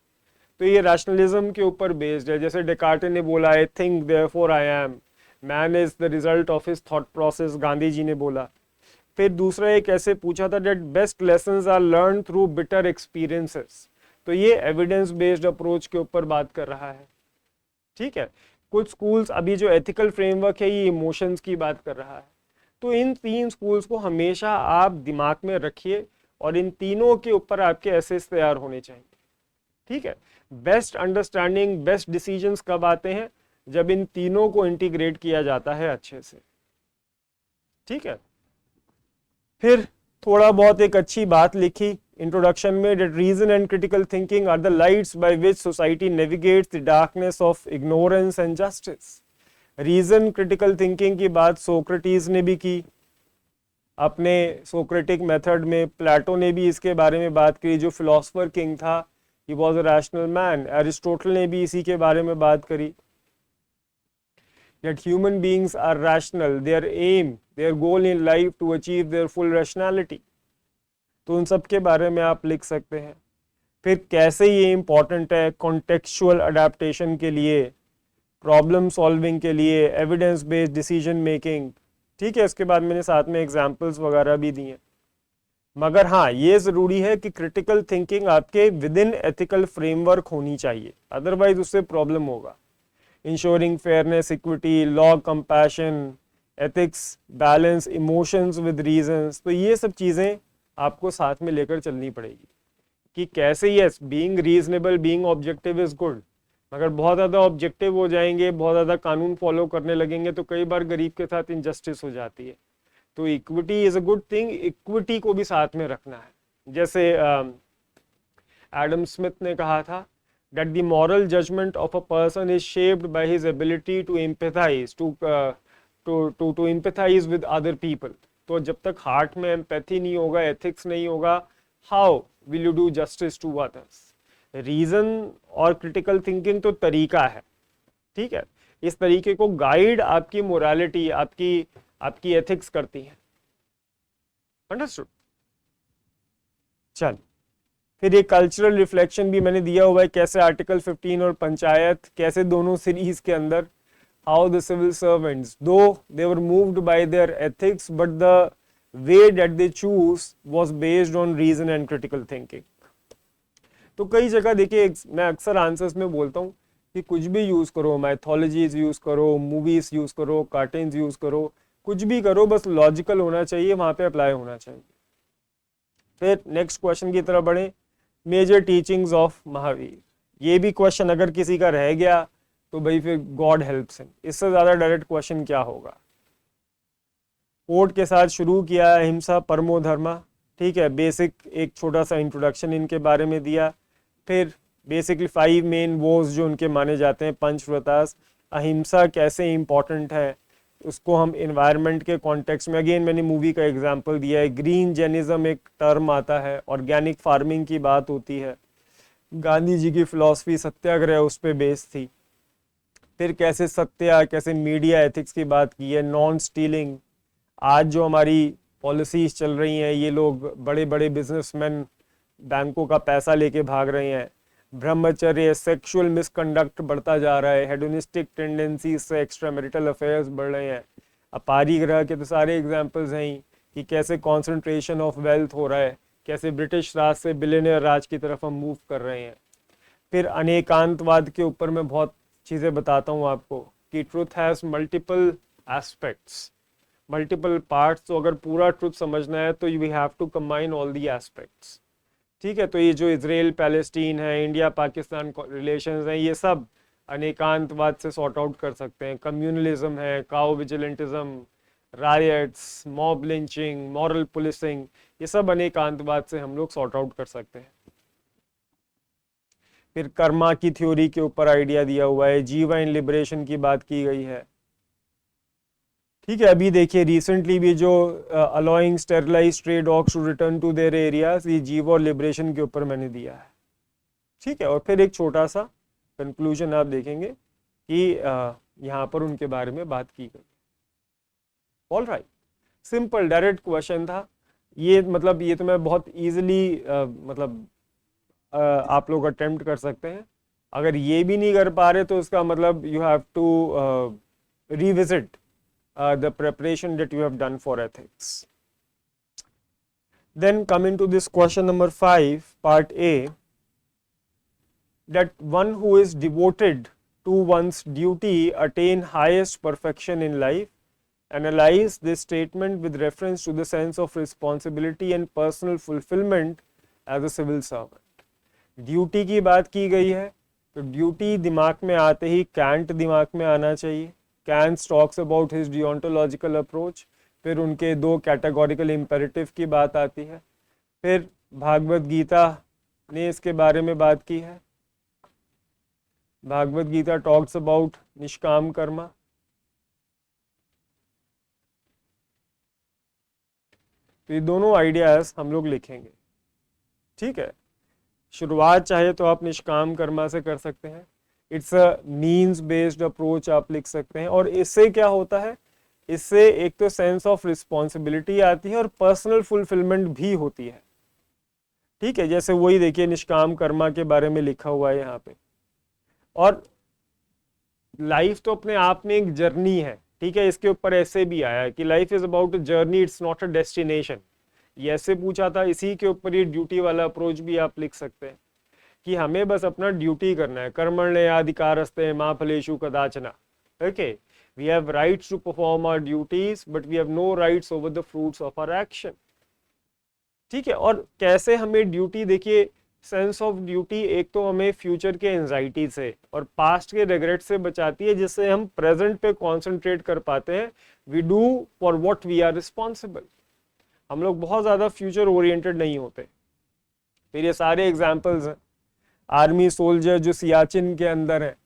Speaker 1: तो ये रैशनलिज्म के ऊपर बेस्ड है। जैसे डेकार्टे ने बोला I think therefore I am, man is the result of his thought process, Gandhi ji ने बोला। फिर दूसरा एक ऐसे पूछा था that best lessons are learn through bitter experiences. तो ये एविडेंस बेस्ड अप्रोच के ऊपर बात कर रहा है। ठीक है, कुछ स्कूल्स अभी जो एथिकल फ्रेमवर्क है ये इमोशंस की बात कर रहा है। तो इन 3 स्कूल्स को हमेशा आप दिमाग में रखिए और इन तीनों के ऊपर आपके एसेस तैयार होने चाहिए। ठीक है, बेस्ट अंडरस्टैंडिंग, बेस्ट डिसीजंस कब आते हैं? जब इन तीनों को इंटीग्रेट किया जाता है अच्छे से। ठीक है, फिर थोड़ा बहुत एक अच्छी बात लिखी इंट्रोडक्शन में, that reason and critical thinking are the lights by which society navigates the darkness of ignorance and justice। Reason critical thinking की बात सोक्रेटिस ने भी की अपने सोक्रेटिक मेथड में। प्लेटो ने भी इसके बारे में बात की, जो फिलोसोफर किंग था, he was a rational man. Aristotle ने भी इसी के बारे में बात करी, that human beings are rational, their aim, their goal in life to achieve their full rationality। तो उन सब के बारे में आप लिख सकते हैं। फिर कैसे ये इंपॉर्टेंट है कॉन्टेक्चुअल अडेप्टेशन के लिए, प्रॉब्लम सॉल्विंग के लिए, एविडेंस बेस्ड डिसीजन मेकिंग। ठीक है, इसके बाद मैंने साथ में एग्जांपल्स वगैरह भी दिए। मगर हाँ, ये ज़रूरी है कि क्रिटिकल थिंकिंग आपके विद इन एथिकल फ्रेमवर्क होनी चाहिए, अदरवाइज उससे प्रॉब्लम होगा। Ensuring fairness, equity, law, compassion, ethics, balance, emotions with reasons. तो ये सब चीज़ें आपको साथ में लेकर चलनी पड़ेगी कि कैसे, yes being reasonable, being objective is good, मगर बहुत ज़्यादा ऑब्जेक्टिव हो जाएंगे, बहुत ज़्यादा कानून फॉलो करने लगेंगे तो कई बार गरीब के साथ इनजस्टिस हो जाती है। तो equity is a good thing, equity को भी साथ में रखना है। जैसे एडम स्मिथ ने कहा था that the moral judgment of a person is shaped by his ability to empathize, to empathize with other people। तो जब तक हार्ट में एम्पैथी नहीं होगा, एथिक्स नहीं होगा, how will you do justice to others? Reason और क्रिटिकल थिंकिंग तो तरीका है। ठीक है, इस तरीके को गाइड आपकी मोरालिटी, आपकी एथिक्स करती है। अंडरस्टूड? चल, फिर ये कल्चरल रिफ्लेक्शन भी मैंने दिया हुआ है, कैसे आर्टिकल 15 और पंचायत, कैसे दोनों सीरीज के अंदर how the civil servants though they were moved by their ethics but the way that they choose was based on reason and critical thinking. तो कई जगह देखिए, मैं अक्सर आंसर्स में बोलता हूँ कि कुछ भी यूज करो, मैथोलॉजीज यूज करो, मूवीज यूज करो, कार्टून्स यूज करो, कुछ भी करो, बस लॉजिकल होना चाहिए, वहां पे अप्लाई होना चाहिए। फिर नेक्स्ट क्वेश्चन की तरफ बढ़े, मेजर टीचिंग्स ऑफ महावीर। ये भी क्वेश्चन अगर किसी का रह गया तो भाई फिर गॉड हेल्प्स हिम, इससे ज्यादा डायरेक्ट क्वेश्चन क्या होगा। कोर्ट के साथ शुरू किया, अहिंसा परमो धर्मा। ठीक है, बेसिक एक छोटा सा इंट्रोडक्शन इनके बारे में दिया। फिर बेसिकली 5 मेन वॉर्स जो उनके माने जाते हैं, पंचव्रतास। अहिंसा कैसे इंपॉर्टेंट है, उसको हम इन्वायरमेंट के कॉन्टेक्स्ट में, अगेन मैंने मूवी का एग्जांपल दिया है। ग्रीन जेनिज्म एक टर्म आता है, ऑर्गेनिक फार्मिंग की बात होती है। गांधी जी की फिलॉसफी सत्याग्रह उस पर बेस थी। फिर कैसे सत्या, कैसे मीडिया एथिक्स की बात की है, नॉन स्टीलिंग। आज जो हमारी पॉलिसीज चल रही हैं, ये लोग बड़े बड़े बिजनेसमैन बैंकों का पैसा लेके भाग रहे हैं। ब्रह्मचर्य, सेक्सुअल मिसकंडक्ट बढ़ता जा रहा है, हेडोनिस्टिक टेंडेंसी से एक्स्ट्रा मैरिटल अफेयर्स बढ़ रहे हैं। अपारिग्रह के तो सारे एग्जांपल्स हैं ही कि कैसे कॉन्सेंट्रेशन ऑफ वेल्थ हो रहा है, कैसे ब्रिटिश राज से बिलियनियर राज की तरफ हम मूव कर रहे हैं। फिर अनेकांतवाद के ऊपर मैं बहुत चीज़ें बताता हूँ आपको कि truth has multiple aspects, multiple parts. तो अगर पूरा ट्रुथ समझना है तो you have to combine all the aspects. ठीक है, तो ये जो इसराइल पैलेस्टीन है, इंडिया पाकिस्तान रिलेशंस हैं, ये सब अनेकांतवाद से सॉर्ट आउट कर सकते हैं। कम्युनलिज्म है, cow vigilantism, riots, mob lynching, moral policing, ये सब अनेकांतवाद से हम लोग सॉर्ट आउट कर सकते हैं। फिर कर्मा की थ्योरी के ऊपर आइडिया दिया हुआ है, जीवाइन लिबरेशन की बात की गई है। ठीक है, अभी देखिए रिसेंटली भी जो allowing sterilised stray dogs to return to their areas, ये जीव और लिबरेशन के ऊपर मैंने दिया है। ठीक है, और फिर एक छोटा सा कंक्लूजन आप देखेंगे कि यहाँ पर उनके बारे में बात की गई। All right, simple direct question था ये, मतलब ये तो मैं बहुत इजीली मतलब आप लोग अटेम्प्ट कर सकते हैं। अगर ये भी नहीं कर पा रहे तो इसका मतलब you have to revisit the preparation that you have done for ethics. Then coming to this question number 5, part A, that one who is devoted to one's duty attain highest perfection in life. Analyze this statement with reference to the sense of responsibility and personal fulfillment as a civil servant. Duty की बात की गई है, तो ड्यूटी दिमाग में आते ही कैंट दिमाग में आना चाहिए। Kant talks about his deontological approach, फिर उनके दो कैटेगोरिकल इम्पेरेटिव की बात आती है, फिर भागवत गीता ने इसके बारे में बात की है। भागवत गीता टॉक्स अबाउट निष्काम कर्मा। तो ये दोनों आइडियाज हम लोग लिखेंगे। ठीक है, शुरुआत चाहे तो आप निष्काम कर्मा से कर सकते हैं, it's a means based approach आप लिख सकते हैं। और इससे क्या होता है, इससे एक तो सेंस ऑफ रिस्पॉन्सिबिलिटी आती है और पर्सनल फुलफिलमेंट भी होती है। ठीक है, जैसे वही देखिए निष्काम कर्मा के बारे में लिखा हुआ है यहाँ पे। और लाइफ तो अपने आप में एक जर्नी है। ठीक है, इसके ऊपर ऐसे भी आया है कि life is about a journey, it's not a destination. ये ऐसे पूछा था, इसी के ऊपर ये ड्यूटी वाला अप्रोच भी आप लिख सकते हैं कि हमें बस अपना ड्यूटी करना है। कर्मण्येवाधिकारस्ते मा फलेषु कदाचन। Okay, we have rights to perform our duties but we have no rights over the fruits of our action. ठीक है, और कैसे हमें ड्यूटी, देखिए सेंस ऑफ ड्यूटी एक तो हमें फ्यूचर के एंजाइटी से और पास्ट के रिग्रेट से बचाती है, जिससे हम प्रेजेंट पे कॉन्सेंट्रेट कर पाते हैं। We do for what we are responsible. हम लोग बहुत ज़्यादा फ्यूचर ओरिएंटेड नहीं होते। फिर ये सारे एग्जाम्पल्स हैं, आर्मी सोल्जर जो सियाचिन के अंदर है,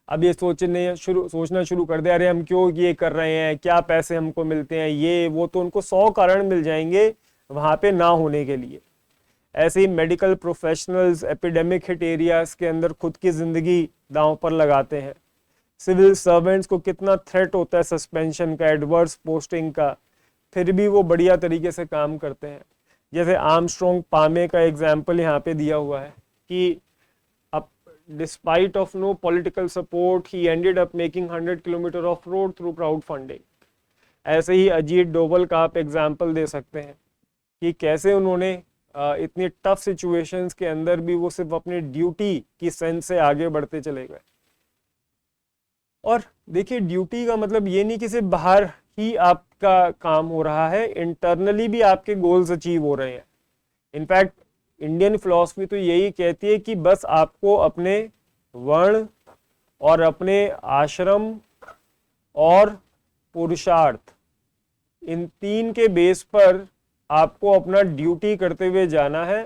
Speaker 1: अब ये सोचना शुरू कर दे, अरे हम क्यों ये कर रहे हैं, क्या पैसे हमको मिलते हैं, ये वो, तो उनको 100 कारण मिल जाएंगे वहाँ पे ना होने के लिए। ऐसे ही medical professionals epidemic hit areas के अंदर खुद की ज़िंदगी दांव पर लगाते हैं। सिविल सर्वेंट्स को कितना थ्रेट होता है सस्पेंशन का, एडवर्स पोस्टिंग का, फिर भी वो बढ़िया तरीके से काम करते हैं। जैसे आर्मस्ट्रॉन्ग पामे का एग्जाम्पल यहाँ पे दिया हुआ है कि despite of no political support he ended up making 100 kilometer of road through crowdfunding। ऐसे ही अजीत डोवल का आप एग्जाम्पल दे सकते हैं कि कैसे उन्होंने इतनी टफ सिचुएशंस के अंदर भी वो सिर्फ अपनी ड्यूटी की सेंस से आगे बढ़ते चले गए। और देखिए ड्यूटी का मतलब ये नहीं कि सिर्फ बाहर ही आपका काम हो रहा है, इंटरनली भी आपके गोल्स अचीव हो रहे हैं। इनफैक्ट इंडियन फिलॉसफी तो यही कहती है कि बस आपको अपने वर्ण और अपने आश्रम और पुरुषार्थ, इन तीन के बेस पर आपको अपना ड्यूटी करते हुए जाना है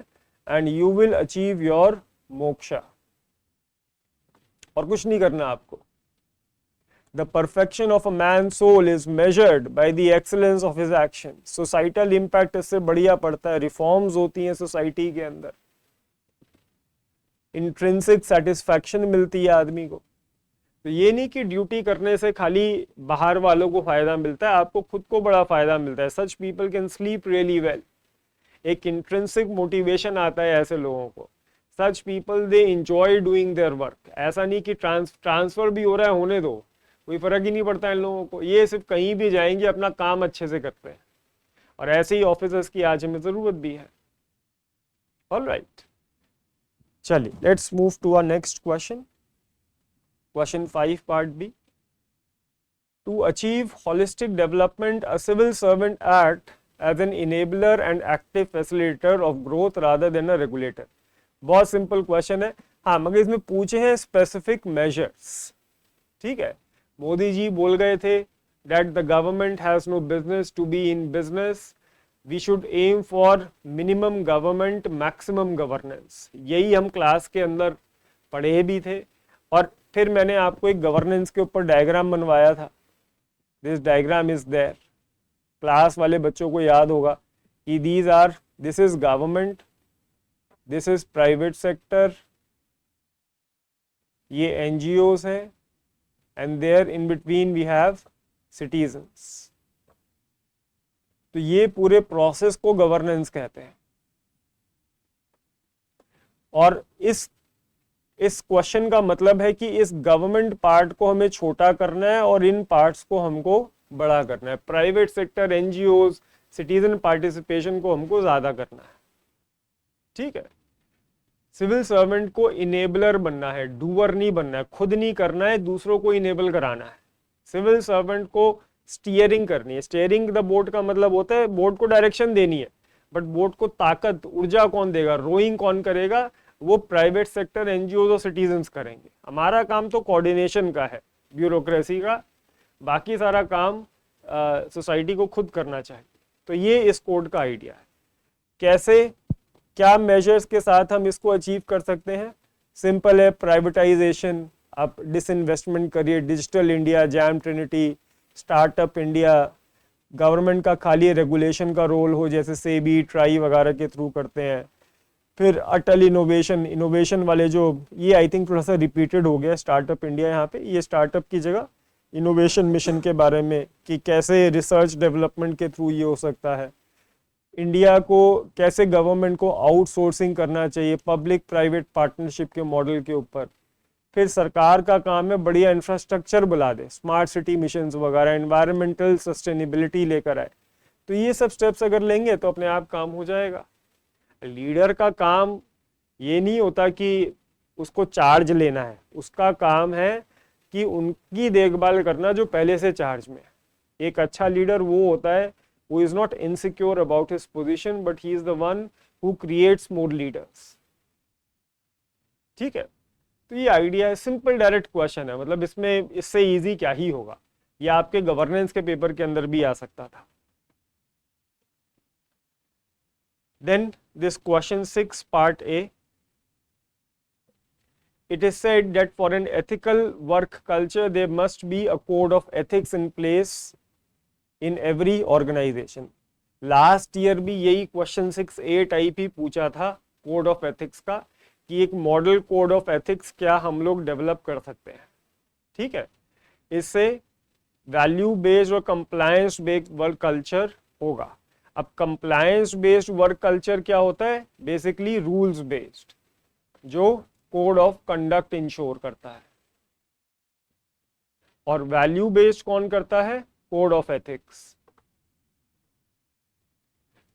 Speaker 1: and you will achieve your moksha. और कुछ नहीं करना आपको। The perfection of a man's soul is measured by the excellence of his actions। Societal impact इससे बढ़िया पड़ता है, रिफॉर्म्स होती हैं सोसाइटी के अंदर, इंट्रिंसिक सेटिस्फैक्शन मिलती है आदमी को। तो ये नहीं कि ड्यूटी करने से खाली बाहर वालों को फायदा मिलता है, आपको खुद को बड़ा फायदा मिलता है। Such people can sleep really well. एक इंट्रिंसिक मोटिवेशन आता है ऐसे लोगों को। Such people they enjoy doing their work. ऐसा नहीं कि ट्रांसफर भी हो रहा है, होने दो, कोई फर्क ही नहीं पड़ता इन लोगों को, ये सिर्फ कहीं भी जाएंगे अपना काम अच्छे से करते हैं। और ऐसे ही ऑफिसर्स की आज हमें जरूरत भी है। ऑलराइट, चलिए let's move to our next question, question 5 part B. To achieve holistic development, a civil servant act as an enabler and active facilitator of growth rather than a regulator. बहुत सिंपल क्वेश्चन है। हाँ, मगर इसमें पूछे हैं स्पेसिफिक मेजर्स। ठीक है, मोदी जी बोल गए थे that the government has no business to be in business, we should aim for minimum government maximum governance. यही हम क्लास के अंदर पढ़े भी थे, और फिर मैंने आपको एक गवर्नेंस के ऊपर डायग्राम बनवाया था। This diagram is there, class वाले बच्चों को याद होगा कि this is government, this is private sector, ये एनजीओस हैं, and there in between we have citizens. तो ये पूरे प्रोसेस को गवर्नेंस कहते हैं। और इस क्वेश्चन का मतलब है कि इस गवर्नमेंट पार्ट को हमें छोटा करना है और इन पार्ट्स को हमको बड़ा करना है। Private sector, NGOs, citizen participation को हमको ज्यादा करना है। ठीक है, सिविल सर्वेंट को इनेबलर बनना है, डूअर नहीं बनना है, खुद नहीं करना है, दूसरों को इनेबल कराना है। सिविल सर्वेंट को स्टीयरिंग करनी है। स्टीयरिंग द बोट का मतलब होता है बोट को डायरेक्शन देनी है, बट बोट को ताकत, ऊर्जा कौन देगा, रोइंग कौन करेगा, वो प्राइवेट सेक्टर, एनजीओ और सिटीजन्स करेंगे। हमारा काम तो कोऑर्डिनेशन का है, ब्यूरोक्रेसी का, बाकी सारा काम सोसाइटी को खुद करना चाहिए। तो ये इस कोड का आइडिया है। कैसे, क्या मेजर्स के साथ हम इसको अचीव कर सकते हैं? सिंपल है, प्राइवेटाइजेशन, आप डिसइन्वेस्टमेंट करिए, digital India, jam Trinity, startup India, government का खाली रेगुलेशन का रोल हो, जैसे सेबी, ट्राई वगैरह के थ्रू करते हैं। फिर अटल इनोवेशन वाले जो, ये आई थिंक थोड़ा सा रिपीटेड हो गया स्टार्टअप इंडिया, यहाँ पे ये स्टार्टअप की जगह इनोवेशन मिशन के बारे में कि कैसे रिसर्च डेवलपमेंट के थ्रू ये हो सकता है। इंडिया को कैसे गवर्नमेंट को आउटसोर्सिंग करना चाहिए पब्लिक प्राइवेट पार्टनरशिप के मॉडल के ऊपर। फिर सरकार का काम है बढ़िया इंफ्रास्ट्रक्चर बुला दे, स्मार्ट सिटी मिशंस वगैरह, एनवायरमेंटल सस्टेनेबिलिटी लेकर आए। तो ये सब स्टेप्स अगर लेंगे तो अपने आप काम हो जाएगा। लीडर का काम ये नहीं होता कि उसको चार्ज लेना है, उसका काम है कि उनकी देखभाल करना जो पहले से चार्ज में है। एक अच्छा लीडर वो होता है who is not insecure about his position but he is the one who creates more leaders। ठीक है, तो ये आइडिया है, सिंपल डायरेक्ट क्वेश्चन है, मतलब इसमें इससे इजी क्या ही होगा। ये आपके गवर्नेंस के पेपर के अंदर भी आ सकता था। Then this question 6 part A, it is said that for an ethical work culture there must be a code of ethics in place in every organization। Last year भी यही क्वेश्चन 6A टाइप ही पूछा था कोड ऑफ एथिक्स का, कि एक मॉडल कोड ऑफ एथिक्स क्या हम लोग डेवलप कर सकते हैं। ठीक है, इससे वैल्यू बेस्ड और कंप्लायंस बेस्ड वर्क कल्चर होगा। अब कंप्लायंस बेस्ड वर्क कल्चर क्या होता है? बेसिकली रूल्स बेस्ड, जो कोड ऑफ कंडक्ट इंश्योर करता है। और वैल्यू बेस्ड कौन करता है? Code of ethics.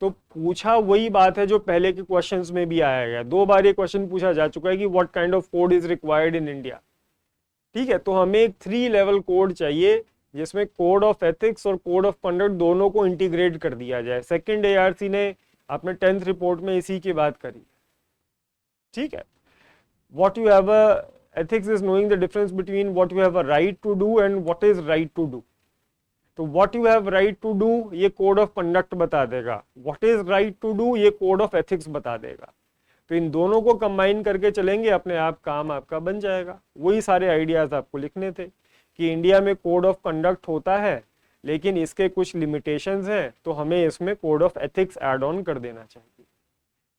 Speaker 1: तो पूछा वही बात है जो पहले के क्वेश्चंस में भी आया गया, 2 बार ये क्वेश्चन पूछा जा चुका है कि what kind of code is required in India. ठीक है, तो हमें एक 3 लेवल कोड चाहिए जिसमें कोड ऑफ एथिक्स और कोड ऑफ कंडक्ट दोनों को इंटीग्रेट कर दिया जाए। सेकंड ARC ने अपने 10th रिपोर्ट में इसी की बात करी। ठीक है, what you have a ethics is knowing the difference between what you have a right to do and what is right to do। तो what you have right to do ये कोड ऑफ कंडक्ट बता देगा, what is right to do ये कोड ऑफ एथिक्स बता देगा। तो इन दोनों को कंबाइन करके चलेंगे, अपने आप काम आपका बन जाएगा। वही सारे आइडियाज आपको लिखने थे कि इंडिया में कोड ऑफ कंडक्ट होता है लेकिन इसके कुछ लिमिटेशंस हैं, तो हमें इसमें code of ethics add on कर देना चाहिए।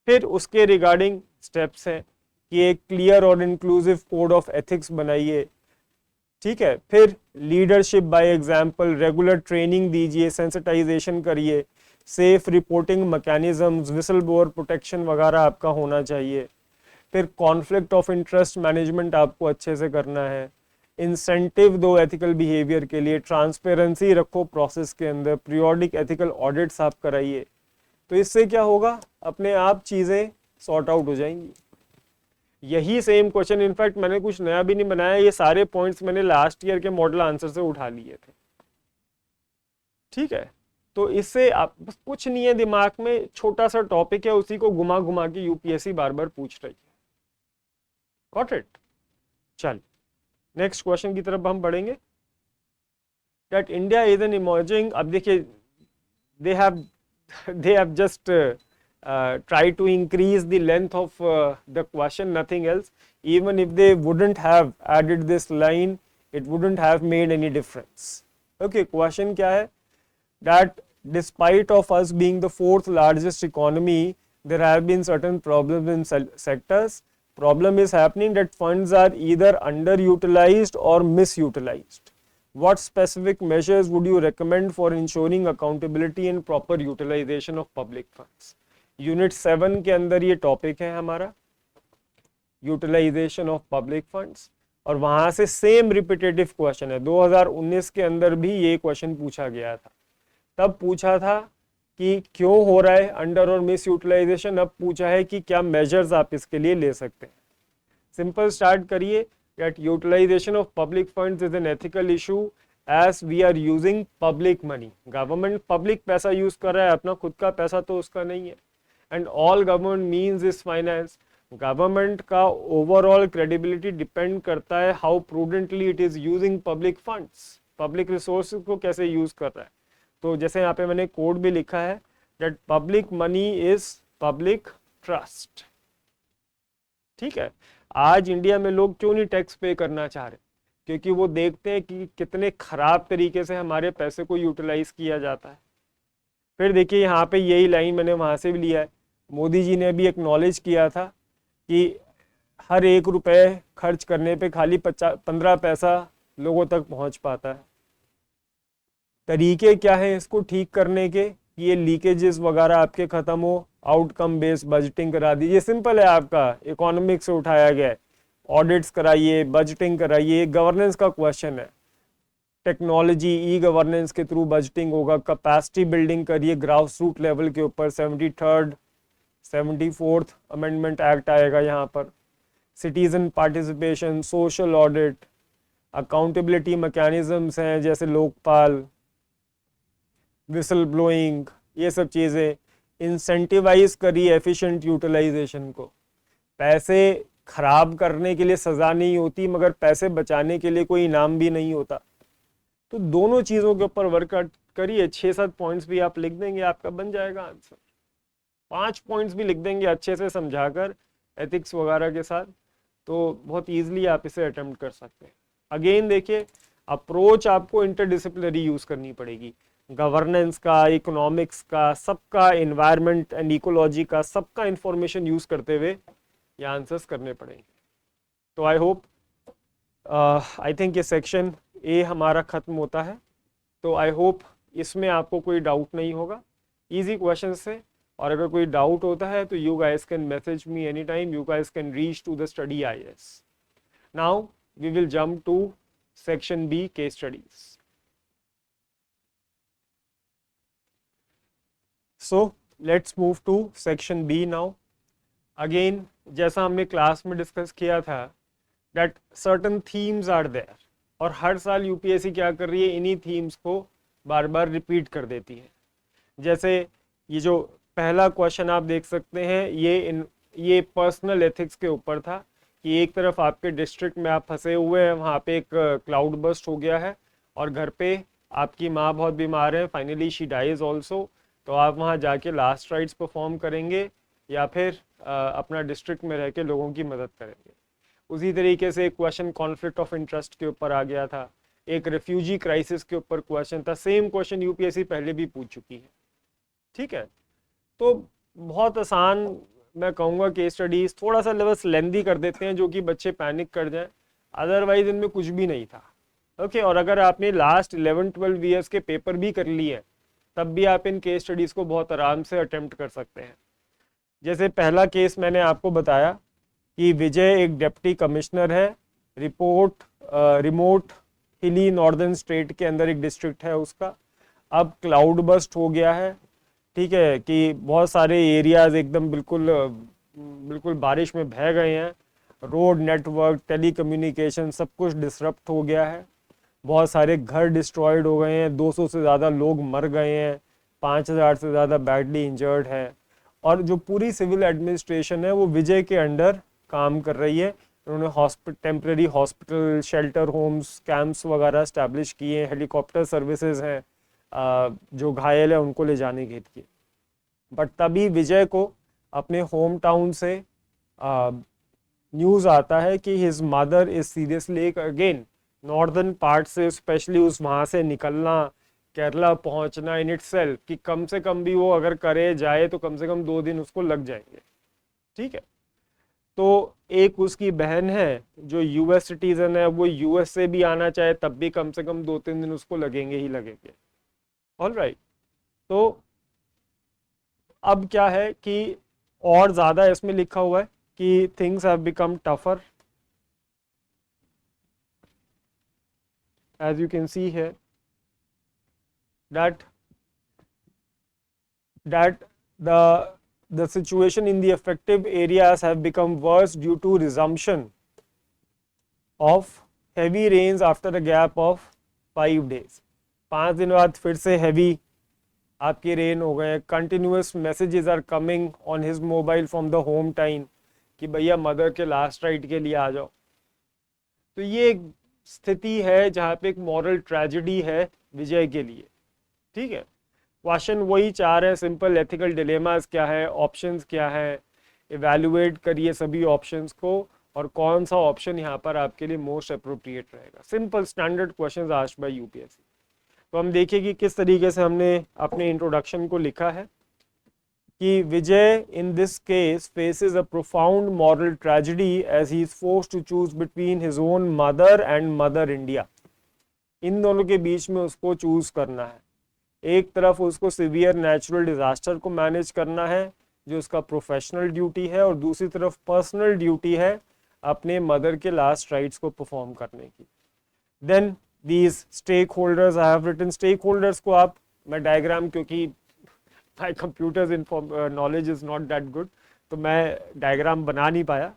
Speaker 1: फिर उसके रिगार्डिंग स्टेप्स हैं कि एक क्लियर और इंक्लूसिव कोड ऑफ एथिक्स बनाइए। ठीक है, फिर leadership by example, regular training दीजिए, सेंसिटाइजेशन करिए, safe reporting mechanisms, whistle blower protection वगैरह आपका होना चाहिए। फिर कॉन्फ्लिक्ट ऑफ इंटरेस्ट मैनेजमेंट आपको अच्छे से करना है। इंसेंटिव दो एथिकल बिहेवियर के लिए, ट्रांसपेरेंसी रखो प्रोसेस के अंदर, पीरियोडिक एथिकल ऑडिट्स आप कराइए। तो इससे क्या होगा? अपने आप चीज़ें सॉर्ट आउट हो जाएंगी। यही सेम क्वेश्चन, इनफैक्ट मैंने कुछ नया भी नहीं बनाया, ये सारे पॉइंट्स मैंने लास्ट ईयर के मॉडल आंसर से उठा लिए थे। ठीक है, तो इससे आप बस कुछ नहीं है, दिमाग में छोटा सा टॉपिक है, उसी को घुमा घुमा के यूपीएससी बार बार पूछ रही है। Got it? चल नेक्स्ट क्वेश्चन की तरफ हम बढ़ेंगे। That India is an emerging, अब देखिए they have just try to increase the length of the question, nothing else. Even if they wouldn't have added this line, it wouldn't have made any difference. Okay, question क्या है? That despite of us being the fourth largest economy, there have been certain problems in sectors. Problem is happening that funds are either underutilized or misutilized. What specific measures would you recommend for ensuring accountability and proper utilization of public funds? Unit 7 के अंदर ये टॉपिक है हमारा, यूटिलाइजेशन ऑफ पब्लिक फंड्स, और वहां से सेम रिपीटेटिव क्वेश्चन है। 2019 के अंदर भी ये क्वेश्चन पूछा गया था। तब पूछा था कि क्यों हो रहा है अंडर और मिस यूटिलाइजेशन, अब पूछा है कि क्या मेजर्स आप इसके लिए ले सकते हैं। सिंपल स्टार्ट करिए that utilisation of public funds is an ethical issue as we are using public money. Government public पैसा यूज कर रहा है, अपना खुद का पैसा तो उसका नहीं है। And all government means is finance. Government का overall credibility depend करता है how prudently it is using public funds, public resources को कैसे use कर रहा है। तो जैसे यहाँ पे मैंने कोड भी लिखा है that public money is public trust। ठीक है, आज इंडिया में लोग क्यों नहीं टैक्स पे करना चाह रहे? क्योंकि वो देखते हैं कि कितने खराब तरीके से हमारे पैसे को यूटिलाइज किया जाता है। फिर देखिए यहाँ पे यही लाइन मैंने वहाँ से भी लिया है, मोदी जी ने भी एक्नॉलेज किया था कि हर 1 रुपए खर्च करने पे खाली 15 पैसा लोगों तक पहुँच पाता है। तरीके क्या है इसको ठीक करने के? ये लीकेजेस वगैरह आपके ख़त्म हो, आउटकम बेस्ड बजटिंग करा दीजिए। सिंपल है, आपका इकोनॉमिक्स से उठाया गया है। ऑडिट्स कराइए, बजटिंग कराइए, गवर्नेंस का क्वेश्चन है। टेक्नोलॉजी ई गवर्नेंस के थ्रू बजटिंग होगा। कैपेसिटी बिल्डिंग करिए ग्रास रूट लेवल के ऊपर। 74th अमेंडमेंट एक्ट आएगा यहाँ पर। Citizen participation, social audit, accountability mechanisms हैं जैसे लोकपाल, विसल ब्लोइंग, ये सब चीज़ें। इंसेंटिवाइज करिए एफिशिएंट यूटिलाइजेशन को। पैसे खराब करने के लिए सज़ा नहीं होती, मगर पैसे बचाने के लिए कोई इनाम भी नहीं होता। तो दोनों चीज़ों के ऊपर वर्कआउट करिए। 6-7 पॉइंट्स भी आप लिख देंगे, आपका बन जाएगा आंसर। 5 पॉइंट्स भी लिख देंगे अच्छे से समझाकर एथिक्स वगैरह के साथ, तो बहुत ईजिली आप इसे अटेम्प्ट कर सकते हैं। अगेन देखिए, अप्रोच आपको इंटरडिसिप्लिनरी यूज़ करनी पड़ेगी। गवर्नेंस का, इकोनॉमिक्स का, सबका, इन्वायरमेंट एंड इकोलॉजी का, सबका इंफॉर्मेशन यूज़ करते हुए ये आंसर्स करने पड़ेंगे। तो आई होप, आई थिंक ये सेक्शन ए हमारा ख़त्म होता है। तो आई होप इसमें आपको कोई डाउट नहीं होगा, इजी क्वेश्चन से। और अगर कोई डाउट होता है तो you guys can message me any time, you guys can reach to the study IAS। Now we will jump to section B, case studies. So let's move to section B now. Again जैसा हमने क्लास में डिस्कस किया था that certain themes are there, और हर साल यूपीएससी क्या कर रही है, इन्हीं थीम्स को बार बार रिपीट कर देती है। जैसे ये जो पहला क्वेश्चन आप देख सकते हैं, ये पर्सनल एथिक्स के ऊपर था कि एक तरफ आपके डिस्ट्रिक्ट में आप फंसे हुए हैं, वहाँ पे एक क्लाउड बस्ट हो गया है और घर पे आपकी माँ बहुत बीमार है, फाइनली शी डाइज ऑल्सो। तो आप वहाँ जाके लास्ट राइट्स परफॉर्म करेंगे या फिर अपना डिस्ट्रिक्ट में रह के लोगों की मदद करेंगे। उसी तरीके से एक क्वेश्चन कॉन्फ्लिक्ट ऑफ इंटरेस्ट के ऊपर आ गया था, एक रिफ्यूजी क्राइसिस के ऊपर क्वेश्चन था। सेम क्वेश्चन यूपीएससी पहले भी पूछ चुकी है। ठीक है, तो बहुत आसान मैं कहूँगा केस स्टडीज, थोड़ा सा लेवल लेंदी कर देते हैं जो कि बच्चे पैनिक कर जाएं, अदरवाइज इनमें कुछ भी नहीं था। ओके, और अगर आपने लास्ट 11-12 ईयर्स के पेपर भी कर लिए तब भी आप इन केस स्टडीज़ को बहुत आराम से अटेम्प्ट कर सकते हैं। जैसे पहला केस मैंने आपको बताया कि विजय एक डिप्टी कमिश्नर है, रिमोट हिली नॉर्दर्न स्टेट के अंदर एक डिस्ट्रिक्ट है उसका। अब क्लाउड बस्ट हो गया है, ठीक है, कि बहुत सारे एरियाज एकदम बिल्कुल बारिश में बह गए हैं। रोड नेटवर्क, टेलीकम्युनिकेशन सब कुछ डिसरप्ट हो गया है। बहुत सारे घर डिस्ट्रॉयड हो गए हैं, 200 से ज़्यादा लोग मर गए हैं, 5,000 से ज़्यादा बैडली इंजर्ड है, और जो पूरी सिविल एडमिनिस्ट्रेशन है वो विजय के अंडर काम कर रही है। उन्होंने temporary hospital, shelter homes, camps वगैरह स्टैब्लिश किए हैं, हेलीकॉप्टर सर्विसेज हैं जो घायल है उनको ले जाने के लिए। बट तभी विजय को अपने होम टाउन से न्यूज़ आता है कि his mother is seriously, again northern part से स्पेशली उस वहाँ से निकलना, केरला पहुँचना इन इटसेल्फ, कि कम से कम भी वो अगर करे जाए तो कम से कम 2 दिन उसको लग जाएंगे। ठीक है, तो एक उसकी बहन है जो यूएस सिटीजन है, वो यूएस से भी आना चाहे तब भी कम से कम 2-3 दिन उसको लगेंगे ही लगेंगे। ऑल राइट, तो अब क्या है कि और ज़्यादा इसमें लिखा हुआ है कि things have become tougher, as you can see here that the situation in the affected areas have become worse due to resumption of heavy rains after a gap of 5 days। 5 दिन बाद फिर से heavy आपके रेन हो गए। Continuous messages are coming on his mobile from the home time कि भैया मदर के लास्ट राइट के लिए आ जाओ। तो ये एक स्थिति है जहाँ पे एक मॉरल ट्रेजेडी है विजय के लिए। ठीक है, क्वेश्चन वही 4 है सिंपल, एथिकल डिलेमास क्या है, ऑप्शंस क्या है, इवैल्यूएट करिए सभी ऑप्शंस को और कौन सा ऑप्शन यहाँ पर आपके लिए मोस्ट अप्रोप्रिएट रहेगा। Simple standard questions asked by UPSC. तो हम देखिए कि किस तरीके से हमने अपने इंट्रोडक्शन को लिखा है कि Vijay in this case faces a profound moral tragedy as he is forced to choose between his own mother and mother India. इन दोनों के बीच में उसको चूज करना है। एक तरफ उसको सिवियर नेचुरल डिजास्टर को मैनेज करना है जो उसका प्रोफेशनल ड्यूटी है, और दूसरी तरफ पर्सनल ड्यूटी है अपने मदर के लास्ट राइट्स को परफॉर्म करने की। Then these stakeholders, I have written stakeholders को आप, मैं डायग्राम, क्योंकि my computer's knowledge is not that good, तो मैं डायग्राम बना नहीं पाया।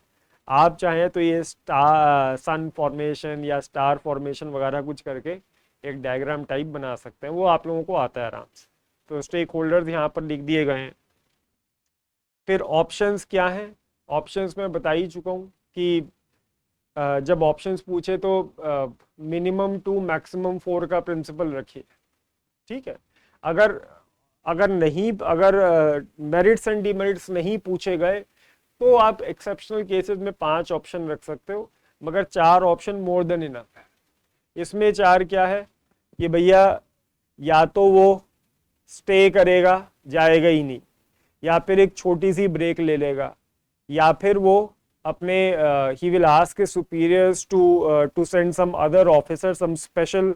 Speaker 1: आप चाहें तो ये सन फॉर्मेशन या स्टार फॉर्मेशन वगैरह कुछ करके एक डायग्राम टाइप बना सकते हैं, वो आप लोगों को आता है आराम से। तो स्टेक होल्डर्स यहाँ पर लिख दिए गए हैं। फिर ऑप्शंस क्या हैं, ऑप्शंस मैं बता ही चुका हूँ कि जब ऑप्शंस पूछे तो मिनिमम 2 मैक्सिमम 4 का प्रिंसिपल रखिए। ठीक है, अगर मेरिट्स एंड डिमेरिट्स नहीं पूछे गए तो आप एक्सेप्शनल केसेस में 5 ऑप्शन रख सकते हो, मगर 4 ऑप्शन मोर देन इनफ है। इसमें 4 क्या है कि भैया या तो वो स्टे करेगा, जाएगा ही नहीं, या फिर एक छोटी सी ब्रेक ले लेगा, या फिर वो अपने he will ask his superiors to send some other officer, some special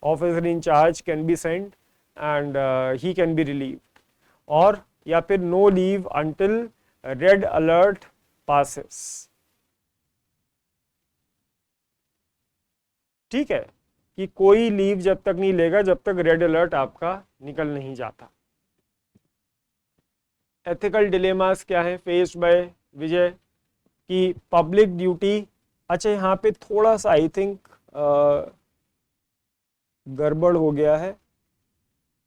Speaker 1: officer in charge can be sent and he can be relieved, और या फिर no leave until red alert passes। ठीक है, कि कोई लीव जब तक नहीं लेगा जब तक रेड अलर्ट आपका निकल नहीं जाता। एथिकल डिलेमास क्या है फेस्ड बाय विजय कि पब्लिक ड्यूटी, अच्छा यहाँ पे थोड़ा सा आई थिंक गड़बड़ हो गया है।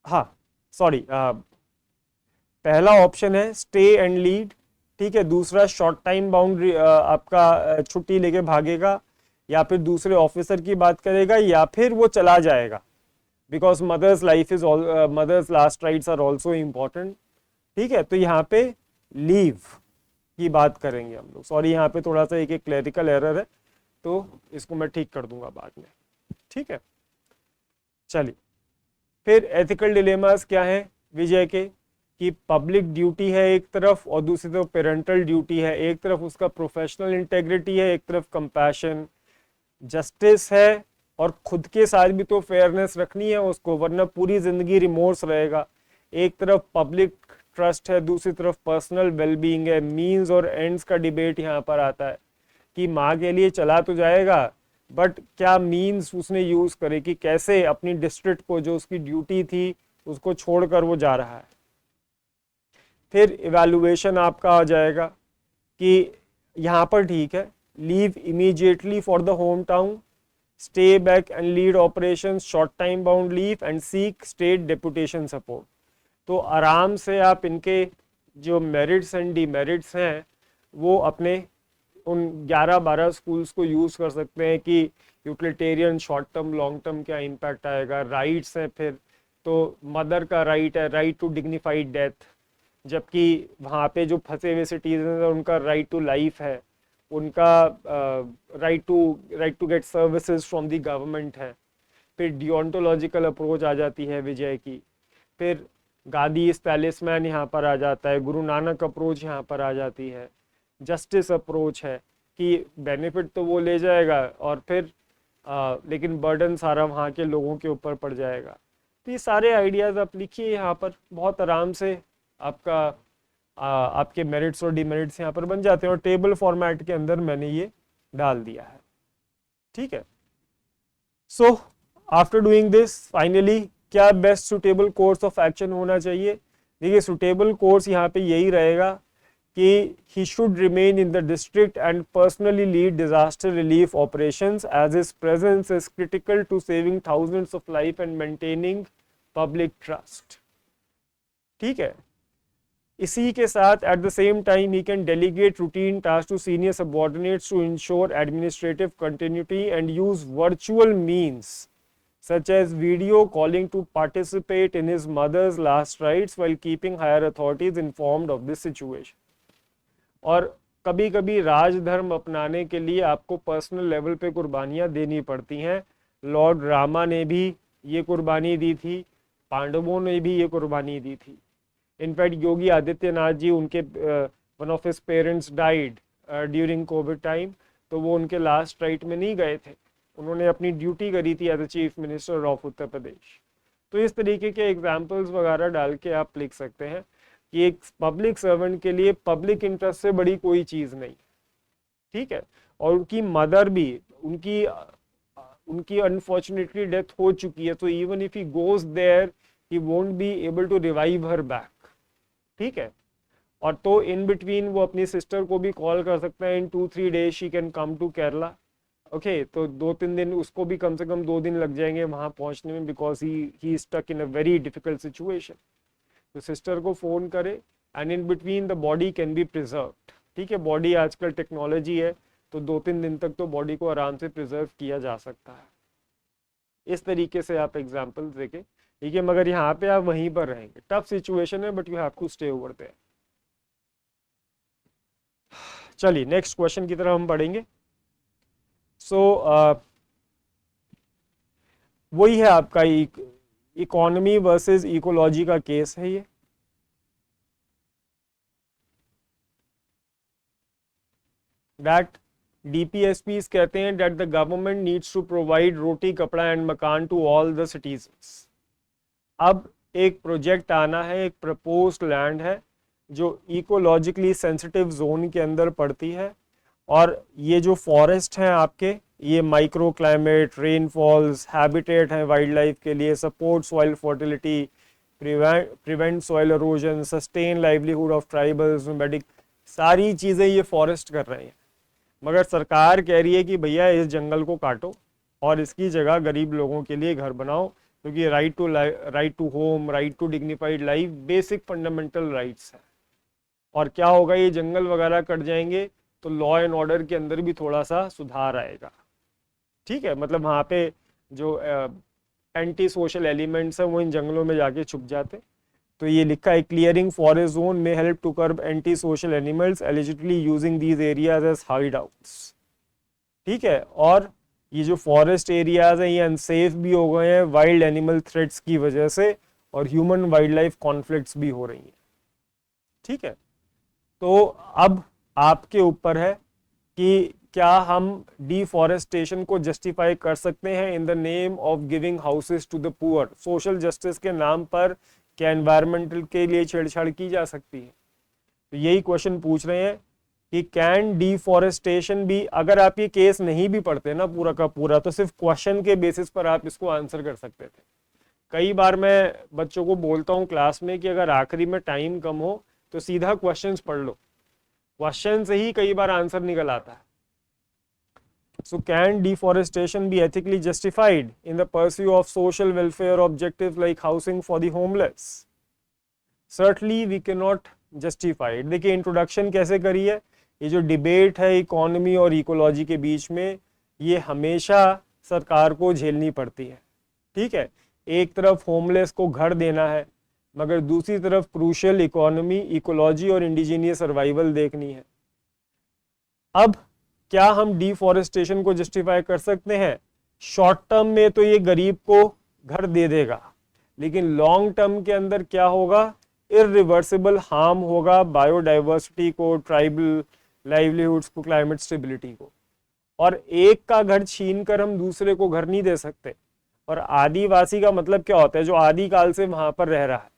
Speaker 1: हाँ सॉरी, पहला ऑप्शन है स्टे एंड लीड, ठीक है, दूसरा शॉर्ट टाइम बाउंड्री आपका छुट्टी लेके भागेगा, या फिर दूसरे ऑफिसर की बात करेगा, या फिर वो चला जाएगा, because mother's last rites are also important. ठीक है, तो यहाँ पे लीव की बात करेंगे हम लोग। सॉरी, यहाँ पे थोड़ा सा एक क्लरिकल एरर है, तो इसको मैं ठीक कर दूंगा बाद में। ठीक है, चलिए फिर एथिकल डिलेमास क्या है विजय के कि पब्लिक ड्यूटी है एक तरफ और दूसरी तरफ पेरेंटल ड्यूटी है। एक तरफ उसका प्रोफेशनल इंटेग्रिटी है, एक तरफ कंपैशन, जस्टिस है, और खुद के साथ भी तो फेयरनेस रखनी है उसको, वरना पूरी जिंदगी रिमोर्स रहेगा। एक तरफ पब्लिक ट्रस्ट है, दूसरी तरफ पर्सनल वेलबींग है। मीन्स और एंड्स का डिबेट यहाँ पर आता है कि माँ के लिए चला तो जाएगा, बट क्या मीन्स उसने यूज करे, कि कैसे अपनी डिस्ट्रिक्ट को जो उसकी ड्यूटी थी उसको छोड़कर वो जा रहा है। फिर इवैल्यूएशन आपका आ जाएगा कि यहाँ पर ठीक है, leave immediately for the home town, stay back and lead operation, short time bound leave and seek state deputation support. तो आराम से आप इनके जो मेरिट्स एंड डिमेरिट्स हैं वो अपने उन 11-12 स्कूल्स को यूज़ कर सकते हैं कि utilitarian short term long term क्या इम्पैक्ट आएगा। राइट्स हैं फिर तो मदर का राइट है, राइट टू डिग्निफाइड डेथ, जबकि वहाँ पे जो फंसे हुए सिटीजन हैं उनका राइट टू लाइफ है, उनका right to get services from the government है। फिर डियोंटोलॉजिकल अप्रोच आ जाती है विजय की, फिर गादी इस टैलिस्मैन यहाँ पर आ जाता है, गुरु नानक अप्रोच यहाँ पर आ जाती है, जस्टिस अप्रोच है कि बेनिफिट तो वो ले जाएगा और फिर लेकिन बर्डन सारा वहाँ के लोगों के ऊपर पड़ जाएगा। तो ये सारे आइडियाज़ आप लिखिए यहाँ पर, बहुत आराम से आपका आपके मेरिट्स और डिमेरिट्स यहाँ पर बन जाते हैं और टेबल फॉर्मेट के अंदर मैंने ये डाल दिया है। ठीक है, so after doing this finally क्या best suitable course of action होना चाहिए। देखिए सुटेबल कोर्स यहाँ पे यही रहेगा कि he should remain in the district and personally lead disaster relief operations as his presence is critical to saving thousands of life and maintaining public trust। ठीक है, इसी के साथ at the same time he can delegate routine tasks to senior subordinates to ensure administrative continuity and use virtual means such as video calling to participate in his mother's last rites while keeping higher authorities informed of this situation। और कभी कभी राजधर्म अपनाने के लिए आपको पर्सनल लेवल पे कुर्बानियाँ देनी पड़ती हैं। लॉर्ड रामा ने भी ये कुर्बानी दी थी, पांडवों ने भी ये कुर्बानी दी थी। इनफैक्ट योगी आदित्यनाथ जी, उनके one of his parents died during Covid time, तो वो उनके लास्ट राइट में नहीं गए थे, उन्होंने अपनी ड्यूटी करी थी as a chief minister of Uttar Pradesh. तो इस तरीके के एग्जाम्पल्स वगैरह डाल के आप लिख सकते हैं कि एक पब्लिक सर्वेंट के लिए पब्लिक इंटरेस्ट से बड़ी कोई चीज़ नहीं। ठीक है, और उनकी मदर भी, उनकी अनफॉर्चुनेटली डेथ हो चुकी है, तो even if he goes there he won't be able to revive her back. ठीक है, और तो इन बिटवीन वो अपनी सिस्टर को भी कॉल कर सकते हैं, in 2-3 days she can come to Kerala. Okay, तो 2-3 दिन, उसको भी कम से कम 2 दिन लग जाएंगे वहाँ पहुँचने में, because he stuck in a very difficult situation. तो सिस्टर को फ़ोन करे and in between the body can be preserved. ठीक है, बॉडी आजकल टेक्नोलॉजी है, तो 2-3 दिन तक तो बॉडी को आराम से प्रिजर्व किया जा सकता है। इस तरीके से आप एग्जाम्पल देखें। ठीक है, मगर यहाँ पे आप वहीं पर रहेंगे, टफ सिचुएशन है but you have to stay over there. चलिए नेक्स्ट क्वेश्चन की तरफ हम पढ़ेंगे। सो वही है आपका इकोनॉमी वर्सेस इकोलॉजी का केस है ये। दैट DPSPs कहते हैं that the government needs to provide roti kapda and मकान टू ऑल द सिटीजन्स। अब एक प्रोजेक्ट आना है, एक प्रपोज्ड लैंड है जो इकोलॉजिकली सेंसिटिव जोन के अंदर पड़ती है, और ये जो फॉरेस्ट हैं आपके, ये माइक्रो क्लाइमेट, रेनफॉल्स, हैबिटेट हैं वाइल्ड लाइफ के लिए, support soil fertility, prevent soil halogen, sustain livelihood of tribals, nomadic, सारी चीज़ें ये फॉरेस्ट कर रहे हैं। मगर सरकार कह रही है कि भैया इस जंगल को काटो और इसकी जगह गरीब लोगों के लिए घर बनाओ, क्योंकि right to home, right to dignified life basic fundamental rights है। और क्या होगा, ये जंगल वगैरह कट जाएंगे तो लॉ एंड ऑर्डर के अंदर भी थोड़ा सा सुधार आएगा। ठीक है, मतलब वहाँ पे जो एंटी सोशल एलिमेंट्स हैं वो इन जंगलों में जाके छुप जाते। तो ये लिखा है, क्लियरिंग फॉरेस्ट जोन में help to curb anti social animals illicitly using these areas as hideouts. ठीक है, और ये जो फॉरेस्ट एरियाज हैं ये अनसेफ भी हो गए हैं वाइल्ड एनिमल थ्रेट्स की वजह से, और ह्यूमन वाइल्ड लाइफ कॉन्फ्लिक्ट्स भी हो रही हैं। ठीक है, तो अब आपके ऊपर है कि क्या हम डिफॉरेस्टेशन को जस्टिफाई कर सकते हैं in the name of giving houses to the poor. Social justice के नाम पर क्या एनवायरमेंटल के लिए छेड़छाड़ की जा सकती है? तो यही क्वेश्चन पूछ रहे हैं कि कैन डिफॉरेस्टेशन भी, अगर आप ये केस नहीं भी पढ़ते ना पूरा का पूरा, तो सिर्फ क्वेश्चन के बेसिस पर आप इसको आंसर कर सकते थे। कई बार मैं बच्चों को बोलता हूँ क्लास में कि अगर आखिरी में टाइम कम हो तो सीधा क्वेश्चंस पढ़ लो, क्वेश्चन से ही कई बार आंसर निकल आता है। So can deforestation be ethically justified in the pursuit of social welfare objectives like housing for the homeless? Certainly we cannot justify it. देखिए इंट्रोडक्शन कैसे करी है, ये जो डिबेट है इकोनॉमी और इकोलॉजी के बीच में, ये हमेशा सरकार को झेलनी पड़ती है। ठीक है, एक तरफ होमलेस को घर देना है, मगर दूसरी तरफ क्रूशियल इकोनॉमी, इकोलॉजी और इंडिजीनियस सर्वाइवल देखनी है। अब क्या हम डिफॉरेस्टेशन को जस्टिफाई कर सकते हैं? शॉर्ट टर्म में तो ये गरीब को घर दे देगा, लेकिन लॉन्ग टर्म के अंदर क्या होगा? इरिवर्सिबल हार्म होगा बायोडाइवर्सिटी को, ट्राइबल लाइवलीहुड्स को, क्लाइमेट स्टेबिलिटी को। और एक का घर छीन कर हम दूसरे को घर नहीं दे सकते। और आदिवासी का मतलब क्या होता है? जो आदिकाल से वहां पर रह रहा है।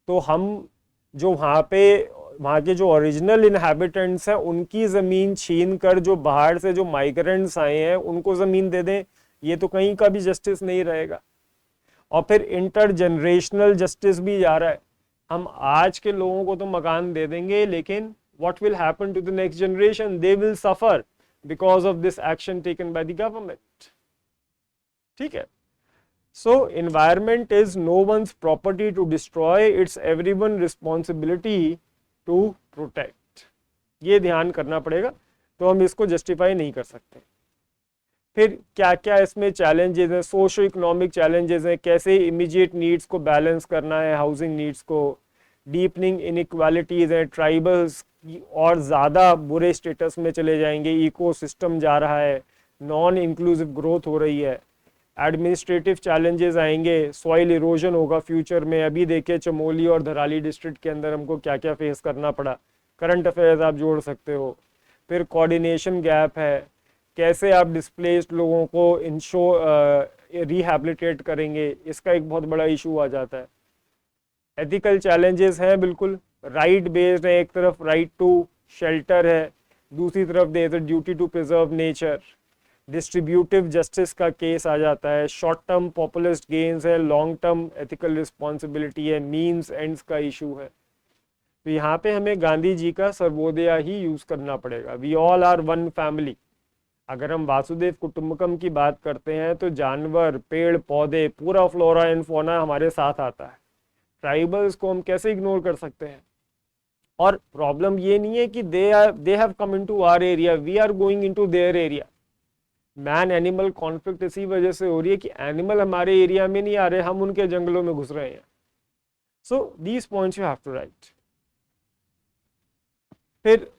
Speaker 1: तो हम जो वहाँ के जो ओरिजिनल इनहैबिटेंट्स हैं उनकी ज़मीन छीन कर जो बाहर से जो माइग्रेंट्स आए हैं उनको ज़मीन दे दें, ये तो कहीं का भी जस्टिस नहीं रहेगा। और फिर इंटर जनरेशनल जस्टिस भी जा रहा है। हम आज के लोगों को तो मकान दे देंगे, लेकिन what will happen to the next generation? They will suffer because of this action taken by the government. ठीक है, so environment is no one's property to destroy, it's everyone's responsibility to protect. ये ध्यान करना पड़ेगा, तो हम इसको जस्टिफाई नहीं कर सकते। फिर क्या क्या इसमें चैलेंजेस हैं? सोशो इकोनॉमिक चैलेंजेस हैं, कैसे इमीडिएट नीड्स को बैलेंस करना है, हाउसिंग नीड्स को, डीपनिंग इनइक्वालिटीज हैं, ट्राइबल्स और ज़्यादा बुरे स्टेटस में चले जाएंगे, इकोसिस्टम जा रहा है, नॉन इंक्लूसिव ग्रोथ हो रही है, एडमिनिस्ट्रेटिव चैलेंजेस आएंगे, सॉइल इरोजन होगा फ्यूचर में। अभी देखिए चमोली और धराली डिस्ट्रिक्ट के अंदर हमको क्या क्या फेस करना पड़ा, करंट अफेयर्स आप जोड़ सकते हो। फिर कोऑर्डिनेशन गैप है, कैसे आप डिस्प्लेस्ड लोगों को रिहैबिलिटेट करेंगे, इसका एक बहुत बड़ा इशू आ जाता है। एथिकल चैलेंजेस हैं, बिल्कुल राइट बेस्ड है, एक तरफ राइट टू शेल्टर है, दूसरी तरफ there is a duty to preserve nature. Distributive justice का केस आ जाता है, शॉर्ट टर्म पॉपुलिस्ट गेन्स है, लॉन्ग टर्म एथिकल रिस्पॉन्सिबिलिटी है, मीन्स एंड्स का इशू है। तो यहाँ पे हमें गांधी जी का सर्वोदया ही यूज करना पड़ेगा। We all are one family. अगर हम वासुदेव कुटुंबकम की बात करते हैं तो जानवर, पेड़ पौधे, पूरा फ्लोरा एंड फौना हमारे साथ आता है। ट्राइबल्स को हम कैसे इग्नोर कर सकते हैं? और प्रॉब्लम ये नहीं है कि they have come into our area, we are going into their area. Man animal conflict इसी वजह से हो रही है कि एनिमल हमारे एरिया में नहीं आ रहे, हम उनके जंगलों में घुस रहे हैं। So these points you have to write. फिर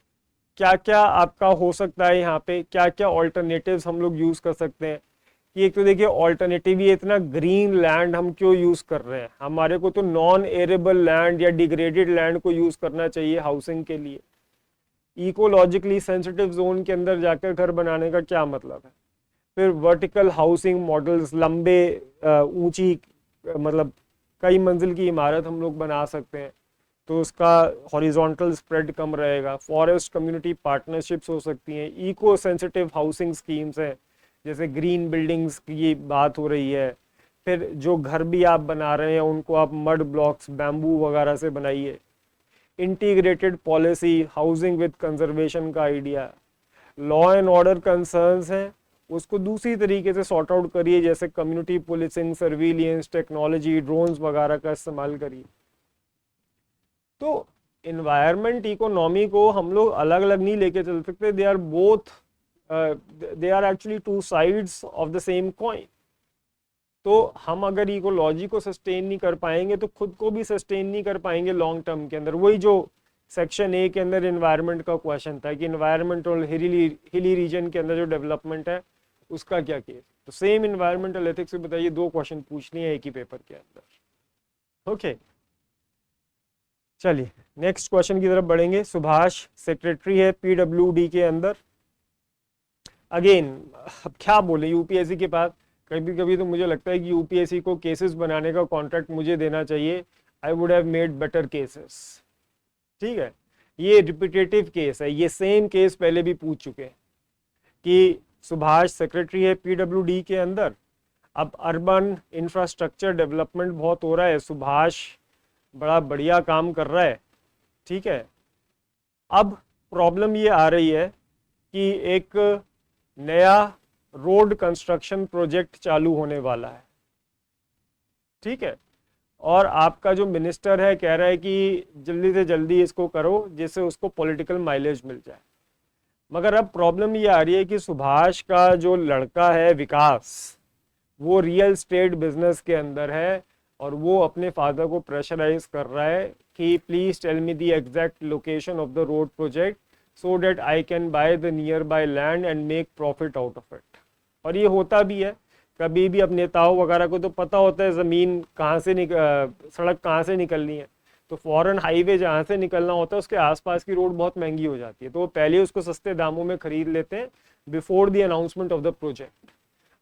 Speaker 1: क्या क्या आपका हो सकता है, यहाँ पे क्या क्या ऑल्टरनेटिव्स हम लोग यूज कर सकते हैं? कि एक तो देखिए ऑल्टरनेटिव, ये इतना ग्रीन लैंड हम क्यों यूज कर रहे हैं? हमारे को तो नॉन एरेबल लैंड या डिग्रेडेड लैंड को यूज करना चाहिए हाउसिंग के लिए। इकोलॉजिकली सेंसिटिव जोन के अंदर जाकर घर बनाने का क्या मतलब है? फिर वर्टिकल हाउसिंग मॉडल्स, लंबे ऊंची मतलब कई मंजिल की इमारत हम लोग बना सकते हैं, तो उसका हॉरिजॉन्टल स्प्रेड कम रहेगा। फॉरेस्ट कम्युनिटी पार्टनरशिप्स हो सकती हैं। इको सेंसिटिव हाउसिंग स्कीम्स हैं, जैसे ग्रीन बिल्डिंग्स की बात हो रही है। फिर जो घर भी आप बना रहे हैं उनको आप मड ब्लॉक्स, बैम्बू वगैरह से बनाइए। Integrated policy, housing with conservation का idea. Law and order concerns हैं, उसको दूसरी तरीके से सॉर्ट आउट करिए, जैसे community policing, surveillance, technology, drones वगैरह का इस्तेमाल करिए। तो इन्वायरमेंट इकोनॉमी को हम लोग अलग अलग नहीं लेके चल सकते। They are both they are actually two sides of the same coin. तो हम अगर इकोलॉजी को सस्टेन नहीं कर पाएंगे तो खुद को भी सस्टेन नहीं कर पाएंगे लॉन्ग टर्म के अंदर। वही जो सेक्शन ए के अंदर इन्वायरमेंट का क्वेश्चन था कि इन्वायरमेंटल हिली रीजन के अंदर जो डेवलपमेंट है उसका क्या केस। तो सेम इन्वायरमेंटल एथिक्स से बताइए, 2 क्वेश्चन पूछनी है एक ही पेपर के अंदर। ओके, चलिए नेक्स्ट क्वेश्चन की तरफ बढ़ेंगे। सुभाष सेक्रेटरी है पीडब्ल्यूडी के अंदर। अगेन अब क्या बोले, यूपीएससी के पास कभी कभी तो मुझे लगता है कि यूपीएससी को केसेस बनाने का कॉन्ट्रैक्ट मुझे देना चाहिए। I would have made better cases. ठीक है, ये रिपीटेटिव केस है, ये सेम केस पहले भी पूछ चुके हैं कि सुभाष सेक्रेटरी है पीडब्ल्यूडी के अंदर। अब अर्बन इंफ्रास्ट्रक्चर डेवलपमेंट बहुत हो रहा है, सुभाष बड़ा बढ़िया काम कर रहा है। ठीक है, अब प्रॉब्लम ये आ रही है कि एक नया रोड कंस्ट्रक्शन प्रोजेक्ट चालू होने वाला है। ठीक है, और आपका जो मिनिस्टर है कह रहा है कि जल्दी से जल्दी इसको करो जिससे उसको पॉलिटिकल माइलेज मिल जाए। मगर अब प्रॉब्लम ये आ रही है कि सुभाष का जो लड़का है विकास, वो रियल स्टेट बिजनेस के अंदर है और वो अपने फादर को प्रेशराइज कर रहा है कि please tell me the exact location of the road project so that I can buy the nearby land and make profit out of it. और ये होता भी है, कभी भी अब नेताओं वगैरह को तो पता होता है ज़मीन कहाँ से सड़क कहाँ से निकलनी है, तो फॉरेन हाईवे जहाँ से निकलना होता है उसके आसपास की रोड बहुत महंगी हो जाती है, तो वो पहले उसको सस्ते दामों में खरीद लेते हैं before the announcement of the project.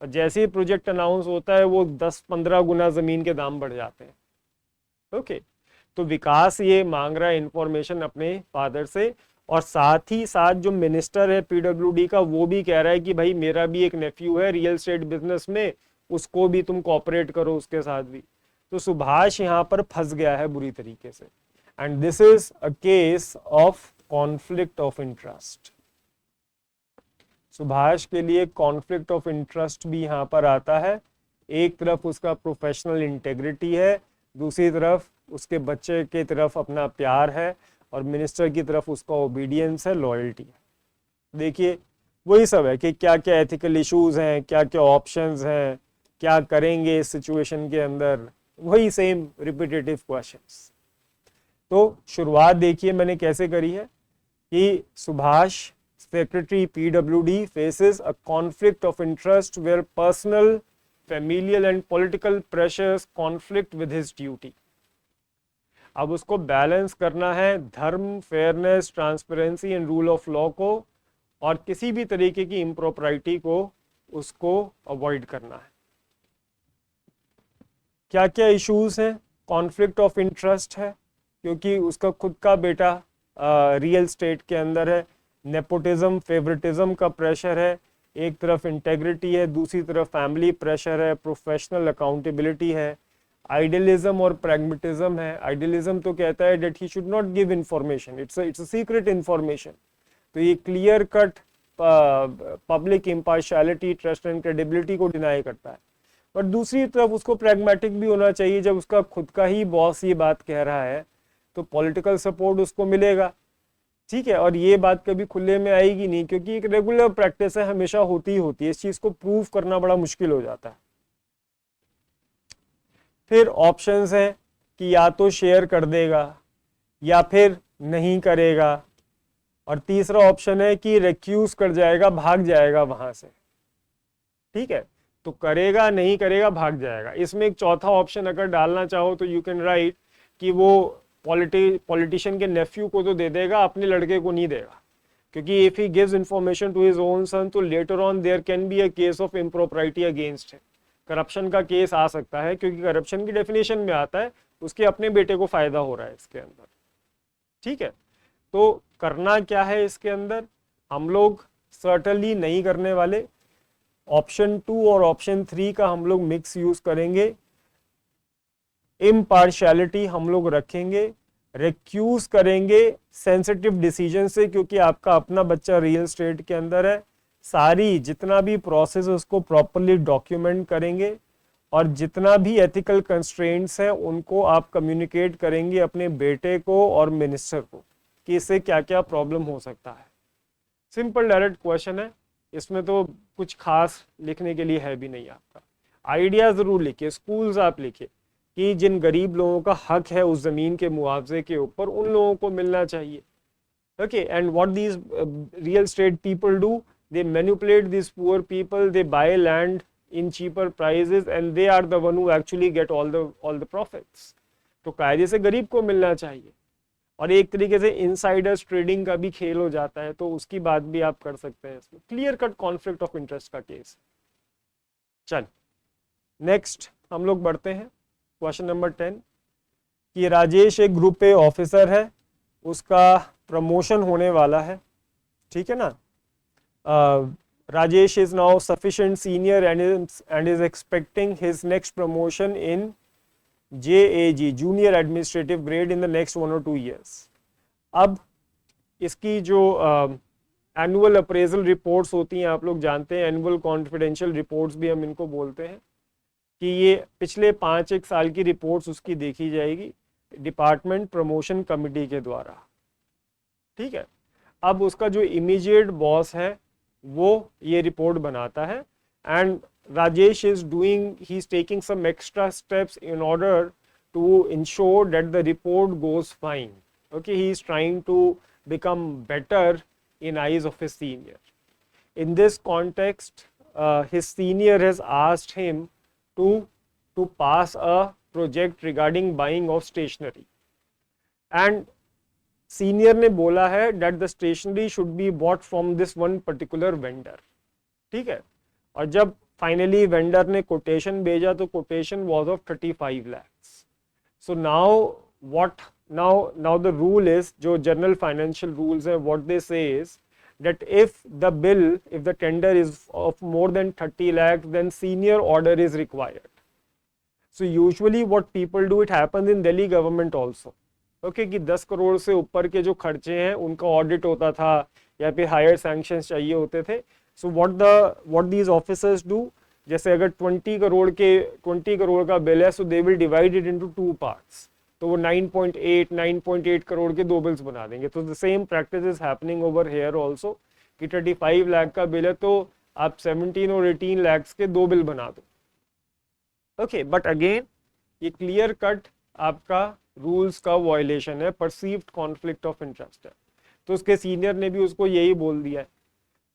Speaker 1: और जैसे ही प्रोजेक्ट अनाउंस होता है वो 10-15 गुना ज़मीन के दाम बढ़ जाते हैं। ओके, तो विकास ये मांग रहा है इंफॉर्मेशन अपने फादर से, और साथ ही साथ जो मिनिस्टर है पीडब्ल्यूडी का वो भी कह रहा है कि भाई मेरा भी एक नेफ्यू है रियल एस्टेट बिजनेस में, उसको भी तुम कोऑपरेट करो उसके साथ भी। तो सुभाष यहाँ पर फंस गया है बुरी तरीके से, and this is a case of conflict of interest. Subhash के लिए कॉन्फ्लिक्ट ऑफ इंटरेस्ट भी यहाँ पर आता है। एक तरफ उसका प्रोफेशनल इंटेग्रिटी है, दूसरी तरफ उसके बच्चे की तरफ अपना प्यार है, और मिनिस्टर की तरफ उसका ओबीडियंस है, लॉयल्टी है। देखिए वही सब है कि क्या क्या एथिकल इश्यूज हैं, क्या क्या ऑप्शंस हैं, क्या करेंगे इस सिचुएशन के अंदर, वही सेम रिपीटेटिव क्वेश्चंस। तो शुरुआत देखिए मैंने कैसे करी है कि Subhash secretary PWD faces a conflict of interest where personal, familial and political pressures conflict with his duty। अब उसको बैलेंस करना है धर्म, fairness, transparency and rule of law को, और किसी भी तरीके की इम्प्रोप्राइटी को उसको अवॉइड करना है। क्या क्या इश्यूज हैं? कॉन्फ्लिक्ट ऑफ इंटरेस्ट है क्योंकि उसका खुद का बेटा रियल स्टेट के अंदर है, नेपोटिज्म, फेवरेटिज्म का प्रेशर है, एक तरफ इंटेग्रिटी है, दूसरी तरफ फैमिली प्रेशर है, प्रोफेशनल अकाउंटेबिलिटी है, आइडियलिज्म और प्रैग्मेटिज्म है। आइडियलिज्म तो कहता है that he should not give information, it's a secret information, तो ये clear cut public impartiality, trust and credibility को डिनाई करता है। पर दूसरी तरफ उसको प्रैग्मेटिक भी होना चाहिए, जब उसका खुद का ही बॉस ये बात कह रहा है तो पॉलिटिकल सपोर्ट उसको मिलेगा, ठीक है। और ये बात कभी खुले में आएगी नहीं क्योंकि एक रेगुलर प्रैक्टिस है, हमेशा होती ही होती है, इस चीज को प्रूव करना बड़ा मुश्किल हो जाता है। फिर ऑप्शंस हैं कि या तो शेयर कर देगा या फिर नहीं करेगा, और तीसरा ऑप्शन है कि रिक्यूज कर जाएगा, भाग जाएगा वहां से, ठीक है। तो करेगा, नहीं करेगा, भाग जाएगा। इसमें एक चौथा ऑप्शन अगर डालना चाहो तो यू कैन राइट कि वो पॉलिटिशियन के नेफ्यू को तो दे देगा, अपने लड़के को नहीं देगा, क्योंकि if he gives information to his own son तो later on there can be a case of impropriety against him, corruption का केस आ सकता है, क्योंकि करप्शन की डेफिनेशन में आता है उसके अपने बेटे को फायदा हो रहा है इसके अंदर, ठीक है। तो करना क्या है इसके अंदर, हम लोग सर्टनली नहीं करने वाले, ऑप्शन 2 और ऑप्शन 3 का हम लोग मिक्स यूज करेंगे, इम्पार्शियलिटी हम लोग रखेंगे, रिक्यूज करेंगे सेंसिटिव डिसीजन से क्योंकि आपका अपना बच्चा रियल स्टेट के अंदर है, सारी जितना भी प्रोसेस उसको प्रॉपरली डॉक्यूमेंट करेंगे, और जितना भी एथिकल कंस्ट्रेंट्स हैं उनको आप कम्युनिकेट करेंगे अपने बेटे को और मिनिस्टर को कि इससे क्या क्या प्रॉब्लम हो सकता है। सिंपल डायरेक्ट क्वेश्चन है, इसमें तो कुछ खास लिखने के लिए है भी नहीं आपका। आइडिया जरूर लिखिए, स्कूल्स आप लिखिए कि जिन गरीब लोगों का हक है उस जमीन के मुआवजे के ऊपर उन लोगों को मिलना चाहिए, okay. And what these real estate people do, they manipulate these poor people, they buy land in cheaper prices and they are the one who actually get all the profits। तो कायदे से गरीब को मिलना चाहिए, और एक तरीके से इनसाइडर्स ट्रेडिंग का भी खेल हो जाता है, तो उसकी बात भी आप कर सकते हैं इसमें, clear cut conflict of interest का केस। चल नेक्स्ट हम लोग बढ़ते हैं क्वेश्चन नंबर 10 कि राजेश एक ग्रुप ए ऑफिसर है, उसका प्रमोशन होने वाला है, ठीक है ना। Rajesh is now sufficient senior and is expecting his next promotion in JAG, junior administrative grade, in the next 1 or 2 years। अब इसकी जो एनुअल अप्रेजल रिपोर्ट्स होती हैं आप लोग जानते हैं, एनुअल कॉन्फिडेंशियल रिपोर्ट्स भी हम इनको बोलते हैं, कि ये पिछले 5-1 साल की रिपोर्ट्स उसकी देखी जाएगी डिपार्टमेंट प्रमोशन कमेटी के द्वारा, ठीक है। अब उसका जो इमीडिएट बॉस है वो ये रिपोर्ट बनाता है, and Rajesh is doing, he is taking some extra steps in order to ensure that the report goes fine. Okay, he is trying to become better in eyes of his senior. In this context, his senior has asked him to pass a project regarding buying of stationery, and senior ने बोला है that the stationery should be bought from this one particular vendor, ठीक है। और जब फाइनली वेंडर ने कोटेशन भेजा तो quotation was of 35 lakhs. So now the rule is, जो general financial rules हैं, what they say is that if the tender is of more than 30 lakhs, then senior order is required. So usually what people do, it happens in Delhi government also. Okay, कि 10 करोड़ से ऊपर के जो खर्चे हैं उनका ऑडिट होता था या फिर हायर सैंक्शंस चाहिए होते थे. So what these officers do, जैसे अगर 20 करोड़ का बिल है, so they will divide it into 2 parts, तो वो 9.8 करोड़ के 2 बिल्स बना देंगे. तो the same practice is happening over here also, कि 35 लाख का बिल है तो आप 17 और 18 लाख के 2 बिल बना दो. ओके, बट अगेन ये क्लियर कट आपका रूल्स का वायलेशन है, परसीव्ड कॉन्फ्लिक्ट ऑफ इंटरेस्ट है. तो उसके सीनियर ने भी उसको यही बोल दिया है.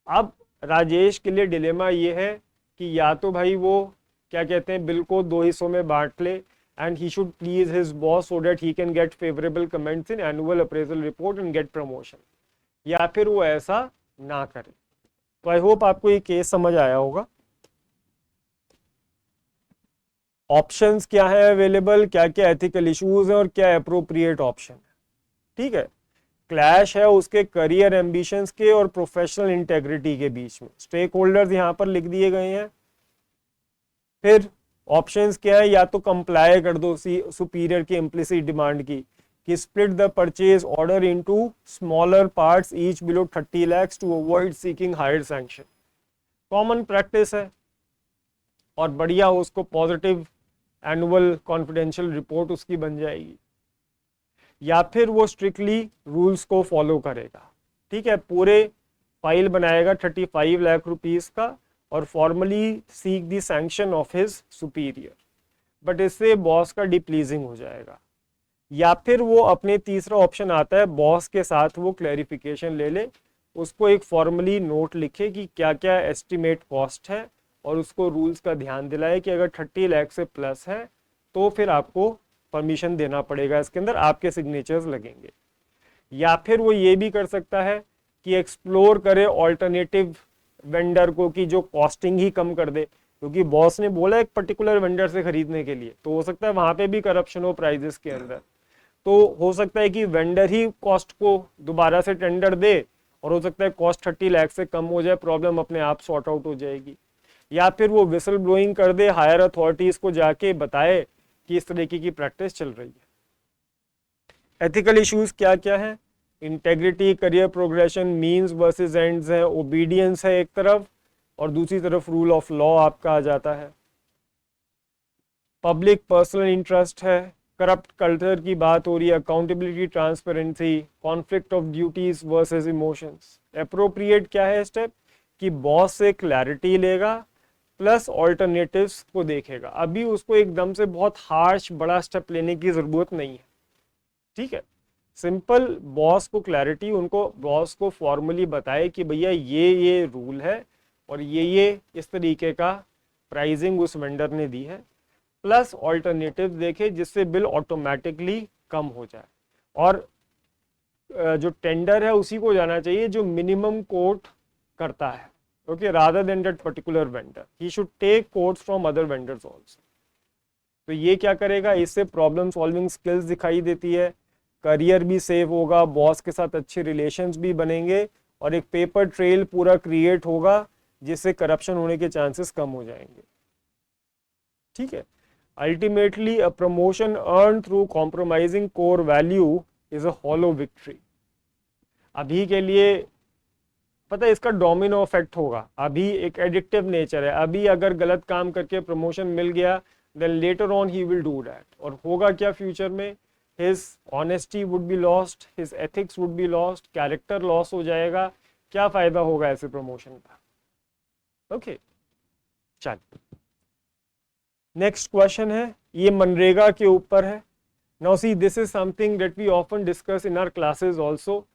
Speaker 1: अब राजेश के लिए डिलेमा ये है कि या तो भाई वो क्या कहते हैं, बिल को 2 हिस्सों में बांट ले, and he should please his boss so that he can get favourable comments in annual appraisal report and get promotion, या फिर वो ऐसा ना करे. तो आई होप आपको ये केस समझ आया होगा. ऑप्शंस क्या है अवेलेबल, क्या क्या एथिकल इश्यूज हैं और क्या अप्रोप्रिएट ऑप्शन है. ठीक है, क्लैश है उसके करियर एम्बिशंस के और प्रोफेशनल इंटेग्रिटी के बीच में. स्टेक होल्डर्स यहाँ पर लिख दिए गए हैं. फिर ऑप्शंस क्या है, या तो कंप्लाई कर दो सुपीरियर की इम्प्लिसिट डिमांड की कि split the purchase order into smaller parts each below 30 lakhs to avoid seeking higher sanction. Common practice है और बढ़िया उसको पॉजिटिव एनुअल कॉन्फिडेंशियल रिपोर्ट उसकी बन जाएगी. या फिर वो स्ट्रिक्टली रूल्स को फॉलो करेगा. ठीक है, पूरे फाइल बनाएगा 35 लाख रुपीस का और formally seek the sanction of his superior, but इससे बॉस का डिप्लीजिंग हो जाएगा. या फिर वो अपने तीसरा ऑप्शन आता है, बॉस के साथ वो क्लैरिफिकेशन ले ले, उसको एक फॉर्मली नोट लिखे कि क्या क्या एस्टिमेट कॉस्ट है और उसको रूल्स का ध्यान दिलाए कि अगर 30 लाख से प्लस है तो फिर आपको परमिशन देना पड़ेगा, इसके अंदर आपके सिग्नेचर्स लगेंगे. या फिर वो ये भी कर सकता है कि एक्सप्लोर करे ऑल्टरनेटिव वेंडर को कि जो कॉस्टिंग ही कम कर दे, क्योंकि बॉस ने बोला एक पर्टिकुलर वेंडर से खरीदने के लिए, तो हो सकता है वहां पे भी करप्शन हो प्राइजेस के अंदर. तो हो सकता है कि वेंडर ही कॉस्ट को दोबारा से टेंडर दे और हो सकता है कॉस्ट 30 लाख से कम हो जाए, प्रॉब्लम अपने आप सॉर्ट आउट हो जाएगी. या फिर वो विसल ब्लोइंग कर दे, हायर अथॉरिटीज को जाके बताए कि इस तरीके की प्रैक्टिस चल रही है. एथिकल इश्यूज क्या क्या है, integrity, career progression, means versus ends है, ओबीडियंस है एक तरफ और दूसरी तरफ रूल ऑफ लॉ आपका आ जाता है. पब्लिक पर्सनल इंटरेस्ट है, करप्ट कल्चर की बात हो रही है, accountability, transparency, conflict of duties versus emotions. Appropriate क्या है स्टेप, कि बॉस से क्लैरिटी लेगा प्लस ऑल्टरनेटिव्स को देखेगा. अभी उसको एकदम से बहुत हार्श बड़ा स्टेप लेने की जरूरत नहीं है. ठीक है, सिंपल बॉस को क्लैरिटी, उनको बॉस को फॉर्मली बताए कि भैया ये रूल है और ये इस तरीके का प्राइसिंग उस वेंडर ने दी है, प्लस ऑल्टरनेटिव देखे जिससे बिल ऑटोमेटिकली कम हो जाए. और जो टेंडर है उसी को जाना चाहिए जो मिनिमम कोट करता है. Okay, rather than that particular vendor, he should take quotes from other vendors also. तो ये क्या करेगा, इससे प्रॉब्लम सॉल्विंग स्किल्स दिखाई देती है, करियर भी सेव होगा, बॉस के साथ अच्छे रिलेशंस भी बनेंगे और एक पेपर ट्रेल पूरा क्रिएट होगा जिससे करप्शन होने के चांसेस कम हो जाएंगे. ठीक है, ultimately a promotion earn through compromising core value is a hollow victory. अभी के लिए पता है इसका डोमिनो इफेक्ट होगा। अभी एक एडिक्टिव नेचर है, अभी अगर गलत काम करके प्रमोशन मिल गया then later on he will do that, और होगा क्या फ्यूचर में, his honesty would be lost, his ethics would be lost, character loss हो जाएगा, क्या फायदा होगा ऐसे प्रमोशन का। ओके चल नेक्स्ट क्वेश्चन है, ये मनरेगा के ऊपर है। Now see this is something that we often discuss in our classes also.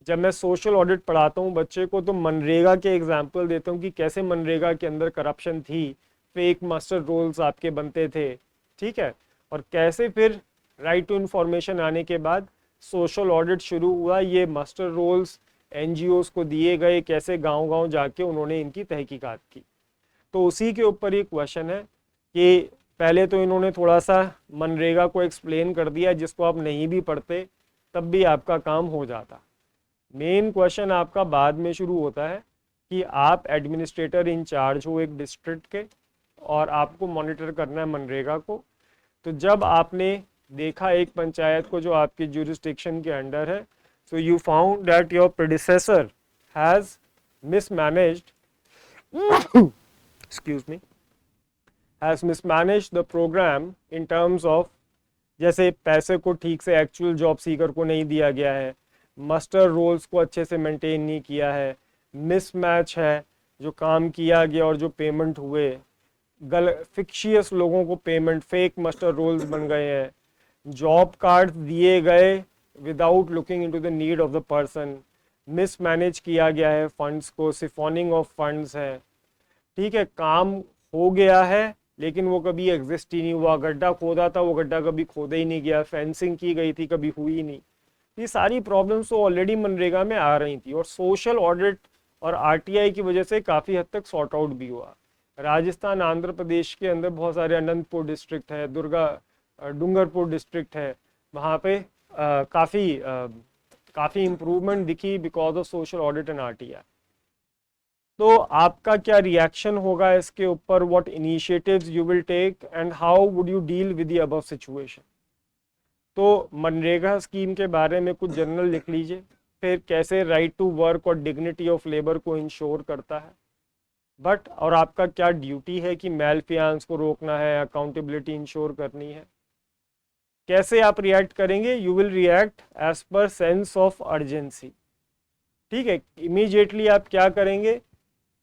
Speaker 1: जब मैं सोशल ऑडिट पढ़ाता हूँ बच्चे को तो मनरेगा के एग्जाम्पल देता हूँ कि कैसे मनरेगा के अंदर करप्शन थी, फेक मास्टर रोल्स आपके बनते थे, ठीक है, और कैसे फिर राइट टू इंफॉर्मेशन आने के बाद सोशल ऑडिट शुरू हुआ, ये मास्टर रोल्स एनजीओज को दिए गए, कैसे गांव-गांव जाके उन्होंने इनकी तहकीकात की। तो उसी के ऊपर एक क्वेश्चन है कि पहले तो इन्होंने थोड़ा सा मनरेगा को एक्सप्लेन कर दिया, जिसको आप नहीं भी पढ़ते तब भी आपका काम हो जाता। मेन क्वेश्चन आपका बाद में शुरू होता है कि आप एडमिनिस्ट्रेटर इंचार्ज हो एक डिस्ट्रिक्ट के और आपको मॉनिटर करना है मनरेगा को। तो जब आपने देखा एक पंचायत को जो आपके ज्यूरिसडिक्शन के अंडर है, so you found that your predecessor has mismanaged excuse me has mismanaged the program in terms of, जैसे पैसे को ठीक से एक्चुअल जॉब सीकर को नहीं दिया गया है, मास्टर रोल्स को अच्छे से मेंटेन नहीं किया है, मिसमैच है जो काम किया गया और जो पेमेंट हुए, फिक्शियस लोगों को पेमेंट, फेक मास्टर रोल्स बन गए हैं, जॉब कार्ड दिए गए without looking into the need of the person, mismanage किया गया है फंड्स को, सिफोनिंग ऑफ फंड्स है, ठीक है, काम हो गया है लेकिन वो कभी एग्जिस्ट ही नहीं हुआ, गड्ढा खोदा था वो गड्ढा कभी खोदा ही नहीं गया, फेंसिंग की गई थी कभी हुई ही नहीं। ये सारी प्रॉब्लम्स तो ऑलरेडी मनरेगा में आ रही थी और सोशल ऑडिट और आरटीआई की वजह से काफ़ी हद तक सॉर्ट आउट भी हुआ। राजस्थान आंध्र प्रदेश के अंदर बहुत सारे, अनंतपुर डिस्ट्रिक्ट है, डूंगरपुर डिस्ट्रिक्ट है, वहाँ पे काफ़ी इम्प्रूवमेंट दिखी because of social audit and RTI. तो आपका क्या रिएक्शन होगा इसके ऊपर, what initiatives you will take and how would you deal with the above situation. तो मनरेगा स्कीम के बारे में कुछ जनरल लिख लीजिए, फिर कैसे राइट टू वर्क और डिग्निटी ऑफ लेबर को इंश्योर करता है, बट और आपका क्या ड्यूटी है कि मेलफियांस को रोकना है, अकाउंटेबिलिटी इंश्योर करनी है, कैसे आप रिएक्ट करेंगे, you will react as per sense of urgency. ठीक है, इमीडिएटली आप क्या करेंगे,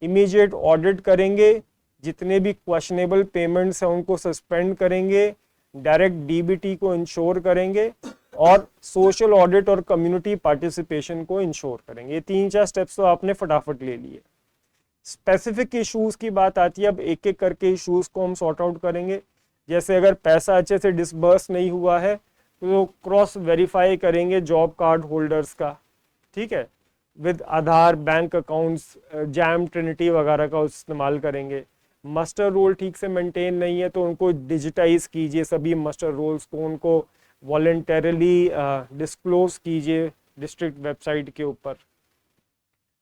Speaker 1: इमीडिएट ऑडिट करेंगे, जितने भी क्वेश्चनेबल पेमेंट्स हैं उनको सस्पेंड करेंगे, डायरेक्ट डीबीटी को इंश्योर करेंगे और सोशल ऑडिट और कम्युनिटी पार्टिसिपेशन को इंश्योर करेंगे। ये 3-4 स्टेप्स तो आपने फटाफट ले लिए। स्पेसिफिक इश्यूज की बात आती है, अब एक एक करके इश्यूज को हम सॉर्ट आउट करेंगे। जैसे अगर पैसा अच्छे से डिसबर्स नहीं हुआ है तो क्रॉस वेरीफाई करेंगे जॉब कार्ड होल्डर्स का, ठीक है, with Aadhaar, bank accounts, jam, Trinity वगैरह का इस्तेमाल करेंगे। मास्टर रोल ठीक से मेंटेन नहीं है तो उनको डिजिटाइज कीजिए, सभी मास्टर रोल्स को उनको वॉलेंटरली डिस्क्लोज कीजिए डिस्ट्रिक्ट वेबसाइट के ऊपर,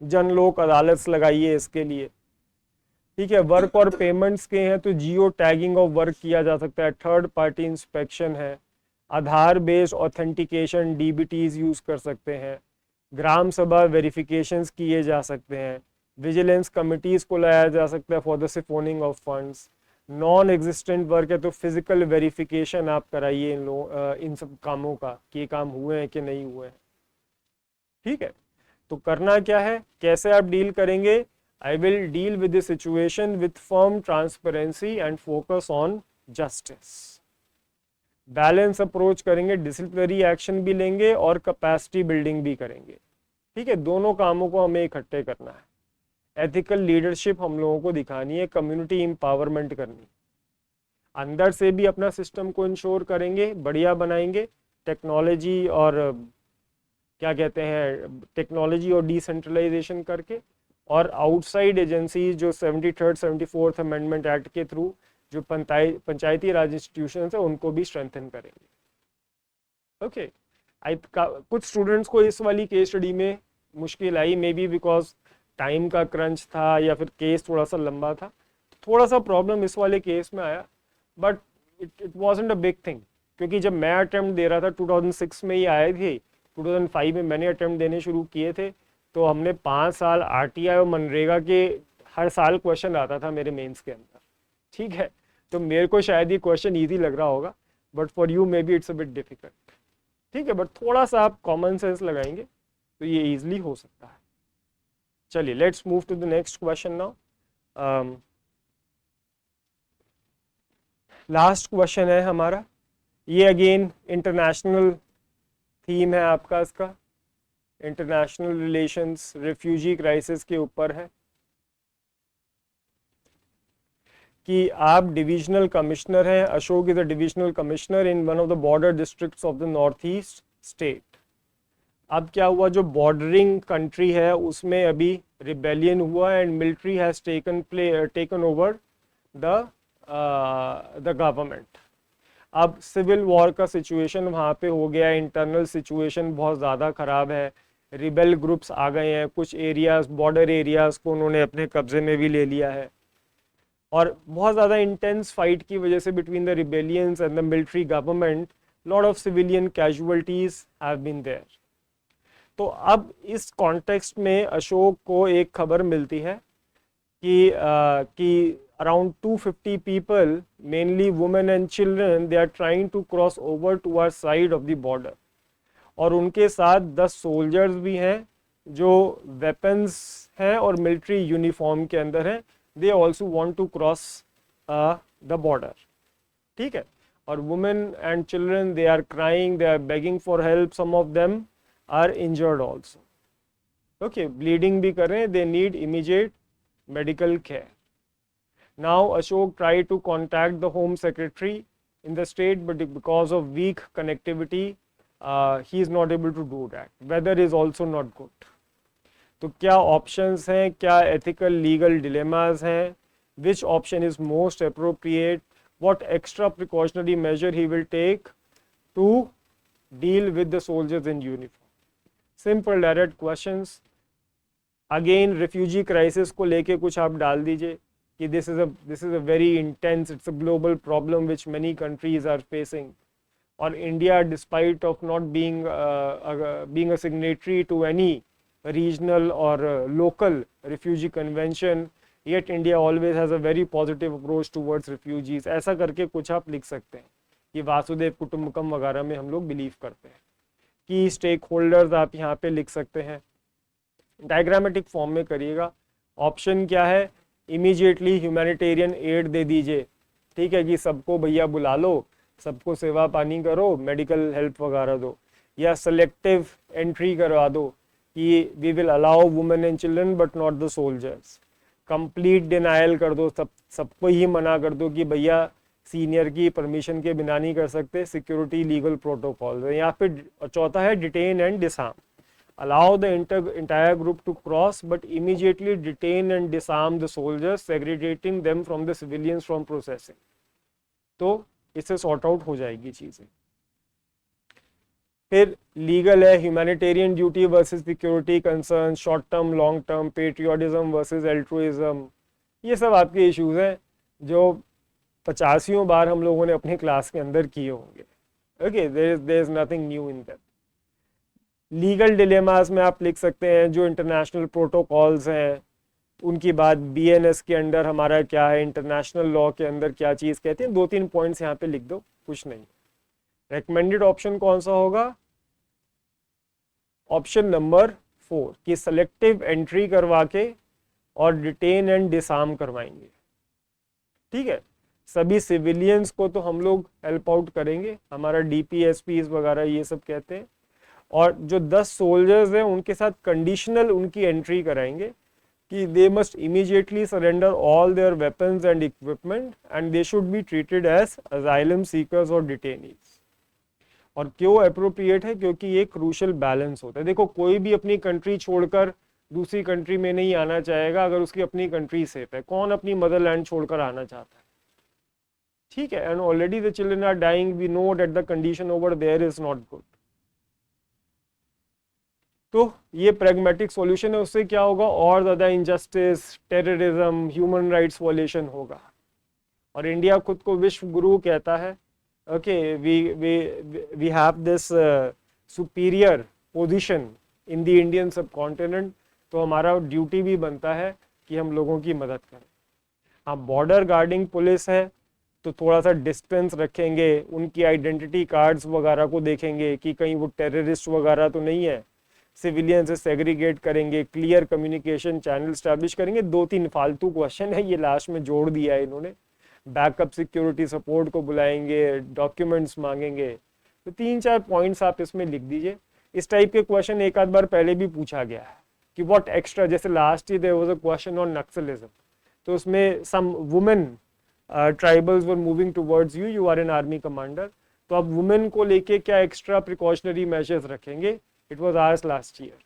Speaker 1: जन लोक अदालत लगाइए इसके लिए, ठीक है। वर्क और पेमेंट्स के हैं तो जियो टैगिंग ऑफ वर्क किया जा सकता है, थर्ड पार्टी इंस्पेक्शन है, आधार बेस्ड ऑथेंटिकेशन डीबीटीज यूज कर सकते हैं, ग्राम सभा वेरिफिकेशंस किए जा सकते हैं, विजिलेंस कमिटीज को लाया जा सकता है for the siphoning of funds. Non existent work है तो फिजिकल वेरिफिकेशन आप कराइए इन सब कामों का कि ये काम हुए हैं कि नहीं हुए हैं, ठीक है। तो करना क्या है, कैसे आप डील करेंगे, I will deal with the situation with firm transparency and focus on justice. Balance approach करेंगे, डिसिप्लिनरी एक्शन भी लेंगे और कैपेसिटी बिल्डिंग भी करेंगे, ठीक है। दोनों कामों को हमें इकट्ठे करना है। एथिकल लीडरशिप हम लोगों को दिखानी है, कम्युनिटी एम्पावरमेंट करनी, अंदर से भी अपना सिस्टम को इंश्योर करेंगे, बढ़िया बनाएंगे, टेक्नोलॉजी और क्या कहते हैं, टेक्नोलॉजी और डिसेंट्रलाइजेशन करके, और आउटसाइड एजेंसीज जो 73rd 74th अमेंडमेंट एक्ट के थ्रू जो पंचायती राज इंस्टीट्यूशन है उनको भी स्ट्रेंथन करेंगे। ओके, कुछ स्टूडेंट्स को इस वाली केस स्टडी में मुश्किल आई, मे बी बिकॉज टाइम का क्रंच था या फिर केस थोड़ा सा लंबा था, थोड़ा सा प्रॉब्लम इस वाले केस में आया, but it wasn't a big thing, क्योंकि जब मैं अटेम्प्ट दे रहा था 2006 में ही आए थे, 2005 में मैंने अटेम्प्ट देने शुरू किए थे, तो हमने 5 साल आरटीआई और मनरेगा के हर साल क्वेश्चन आता था मेरे मेंस के अंदर, ठीक है। तो मेरे को शायद ये क्वेश्चन ईजी लग रहा होगा, but for you may be it's a bit difficult, ठीक है। बट थोड़ा सा आप कॉमन सेंस लगाएंगे तो ये इजीली हो सकता है। चलिए let's move to the next question now. Last question है हमारा, ये अगेन इंटरनेशनल थीम है आपका, इसका इंटरनेशनल रिलेशंस रिफ्यूजी क्राइसिस के ऊपर है कि आप डिविजनल कमिश्नर हैं। Ashok is a divisional commissioner in one of the border districts of the north east state. अब क्या हुआ, जो बॉर्डरिंग कंट्री है उसमें अभी रिबेलियन हुआ and military has taken over the government. अब सिविल वॉर का सिचुएशन वहाँ पे हो गया, इंटरनल सिचुएशन बहुत ज़्यादा ख़राब है, रिबेल ग्रुप्स आ गए हैं, कुछ एरियाज बॉर्डर एरियाज़ को उन्होंने अपने कब्जे में भी ले लिया है, और बहुत ज़्यादा इंटेंस फाइट की वजह से between the rebellions and the military government lot of civilian casualties have been there. तो अब इस कॉन्टेक्स्ट में अशोक को एक खबर मिलती है कि around 250 people, mainly women and children, they are trying to cross over to our side of the border, और उनके साथ 10 सोल्जर्स भी हैं जो वेपन्स हैं और मिलिट्री यूनिफॉर्म के अंदर हैं। They also want to cross the border, ठीक है। और women and children, they are crying, they are begging for help, some of them are injured also, okay, bleeding भी कर रहे हैं, they need immediate medical care. Now Ashok tried to contact the Home Secretary in the state, but because of weak connectivity he is not able to do that. Weather is also not good. तो क्या options हैं, क्या ethical legal dilemmas हैं, which option is most appropriate, what extra precautionary measure he will take to deal with the soldiers in uniform. Simple direct questions. Again refugee crisis को लेके कुछ आप डाल दीजिए कि this is a very intense, it's a global problem which many countries are facing, और India despite of not being a signatory to any regional और local refugee convention, yet India always has a very positive approach towards refugees. ऐसा करके कुछ आप लिख सकते हैं कि वासुदेव कुटुंबकम वगैरह में हम लोग बिलीव करते हैं। की स्टेक होल्डर्स आप यहाँ पे लिख सकते हैं, डायग्रामेटिक फॉर्म में करिएगा। ऑप्शन क्या है, इमीडिएटली ह्यूमैनिटेरियन एड दे दीजिए, ठीक है, कि सबको भैया बुला लो, सबको सेवा पानी करो, मेडिकल हेल्प वगैरह दो, या सेलेक्टिव एंट्री करवा दो कि we will allow women and children but not the soldiers. Complete denial कर दो, सबको ही मना कर दो कि भैया सीनियर की परमिशन के बिना नहीं कर सकते, सिक्योरिटी लीगल प्रोटोकॉल। यहाँ पे चौथा है detain and disarm, allow the entire group to cross but immediately detain and disarm the soldiers, segregating them from the civilians from processing। तो इससे सॉर्ट आउट हो जाएगी चीजें। फिर लीगल है, humanitarian duty versus security concern, short term long term, patriotism versus altruism, ये सब आपके इश्यूज हैं जो 85 बार हम लोगों ने अपनी क्लास के अंदर किए होंगे। Okay, there is nothing new in that. Legal dilemmas में आप लिख सकते हैं जो इंटरनेशनल प्रोटोकॉल्स हैं उनकी बात, बीएनएस के अंडर हमारा क्या है, इंटरनेशनल लॉ के अंदर क्या चीज़ कहते हैं, 2-3 पॉइंट्स यहाँ पे लिख दो, कुछ नहीं। रेकमेंडेड ऑप्शन कौन सा होगा, ऑप्शन नंबर 4 कि सेलेक्टिव एंट्री करवा के और डिटेन एंड डिसआर्म करवाएंगे, ठीक है। सभी सिविलियंस को तो हम लोग हेल्प आउट करेंगे, हमारा डीपीएसपीज वगैरह ये सब कहते हैं, और जो 10 सोल्जर्स हैं उनके साथ कंडीशनल उनकी एंट्री कराएंगे कि they must immediately surrender all their weapons and equipment and they should be treated as asylum seekers और डिटेनीज। और क्यों अप्रोप्रिएट है, क्योंकि ये क्रूशल बैलेंस होता है। देखो, कोई भी अपनी कंट्री छोड़कर दूसरी कंट्री में नहीं आना चाहेगा अगर उसकी अपनी कंट्री सेफ है। कौन अपनी मदरलैंड छोड़कर आना चाहता है, ठीक है। And already the children are dying, we know that the condition over there is not good. तो ये प्रैग्मेटिक सॉल्यूशन है, उससे क्या होगा, और ज़्यादा injustice, terrorism, human rights violation होगा। और इंडिया खुद को विश्व गुरु कहता है, okay, we have this superior position in the Indian subcontinent, तो हमारा ड्यूटी भी बनता है कि हम लोगों की मदद करें। हाँ, बॉर्डर गार्डिंग पुलिस है तो थोड़ा सा डिस्टेंस रखेंगे, उनकी आइडेंटिटी कार्ड्स वगैरह को देखेंगे कि कहीं वो टेररिस्ट वगैरह तो नहीं है, सिविलियन से सेग्रीगेट करेंगे, क्लियर कम्युनिकेशन चैनल स्टैब्लिश करेंगे। 2-3 फालतू क्वेश्चन है ये लास्ट में जोड़ दिया है इन्होंने, बैकअप सिक्योरिटी सपोर्ट को बुलाएंगे, डॉक्यूमेंट्स मांगेंगे, तो 3-4 पॉइंट्स आप इसमें लिख दीजिए। इस टाइप के क्वेश्चन एक आध बार पहले भी पूछा गया है कि व्हाट एक्स्ट्रा, जैसे last year there was a question on naxalism, तो उसमें some women tribals were moving towards you, you are an army commander, तो आप वुमेन को लेके क्या एक्स्ट्रा प्रिकॉशनरी मेजर्स रखेंगे, it was asked last year.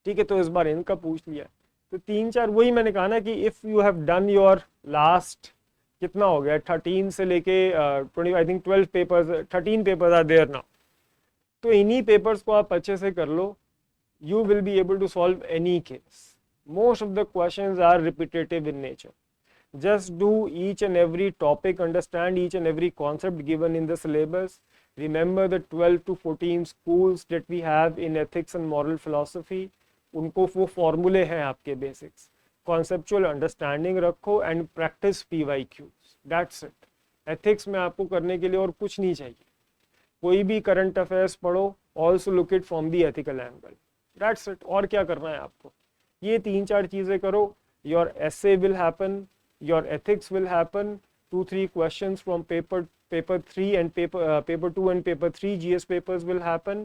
Speaker 1: ठीक है, तो इस बार इनका पूछ लिया। तो 3-4 वही मैंने कहा ना कि if you have done your last, कितना हो गया 13 से लेके 20, I think 12 papers, 13 papers are there now, तो इन्हीं पेपर्स को आप अच्छे से कर लो, you will be able to solve any case. Most of the questions are repetitive in nature. Just do each and every topic, understand each and every concept given in the syllabus. Remember the 12 to 14 schools that we have in ethics and moral philosophy. उनको वो फॉर्मूले हैं आपके बेसिक्स, कॉन्सेप्चुअल अंडरस्टैंडिंग रखो and practice PYQs. That's it. Ethics में आपको करने के लिए और कुछ नहीं चाहिए। कोई भी करंट अफेयर्स पढ़ो, also look it from the ethical angle, that's it. और क्या करना है आपको, ये 3-4 चीज़ें करो, your essay will happen, your ethics will happen, 2-3 questions from paper 3 and paper 2 and paper 3 GS papers will happen,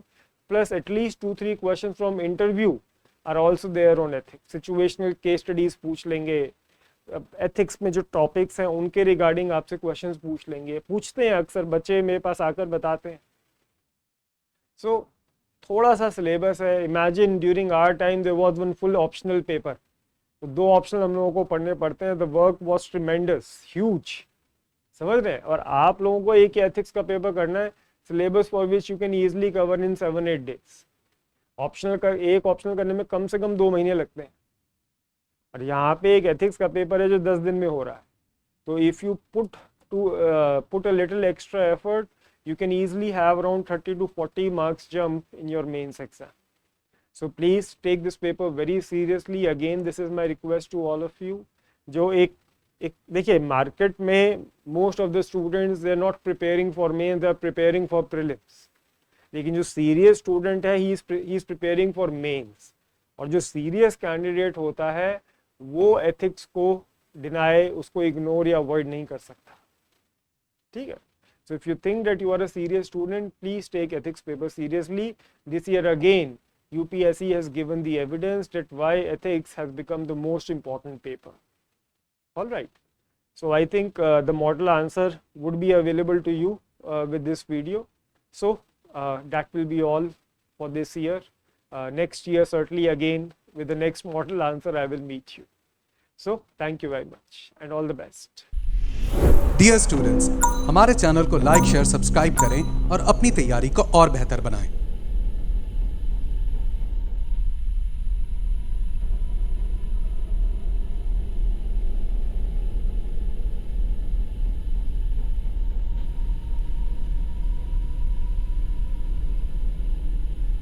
Speaker 1: plus at least 2-3 questions from interview are also there on ethics. Situational case studies पूछ लेंगे, एथिक्स में जो टॉपिक्स हैं उनके रिगार्डिंग आपसे क्वेश्चंस पूछ लेंगे, पूछते हैं अक्सर बच्चे मेरे पास आकर बताते हैं। सो थोड़ा सा सिलेबस है। Imagine during our time there was one full optional paper, तो 2 ऑप्शनल हम लोगों को पढ़ने पड़ते हैं। The work was tremendous, huge, समझ रहे हैं। और आप लोगों को एक एथिक्स का पेपर करना है, syllabus for which you can easily cover in 7-8 days. Optional का एक ऑप्शनल करने में कम से कम 2 महीने लगते हैं, और यहाँ पे एक एथिक्स का पेपर है जो 10 दिन में हो रहा है। तो if you put a little extra effort, you can easily have around 30 to 40 marks jump in your mains exam. So please take this paper very seriously. Again, this is my request to all of you. जो एक देखिए, मार्केट में most of the students they are not preparing for mains, they are preparing for prelims. लेकिन जो serious student है, he is preparing for mains. और जो serious candidate होता है वो ethics को deny, उसको ignore या avoid नहीं कर सकता। ठीक है। So if you think that you are a serious student, please take ethics paper seriously. This year again, UPSC has given the evidence that why ethics has become the most important paper. All right. So I think the model answer would be available to you with this video. So that will be all for this year. Next year, certainly again, with the next model answer, I will meet you. So thank you very much and all the best.
Speaker 2: Dear students, हमारे चैनल को लाइक, शेयर, सब्सक्राइब करें और अपनी तैयारी को और बेहतर बनाएं।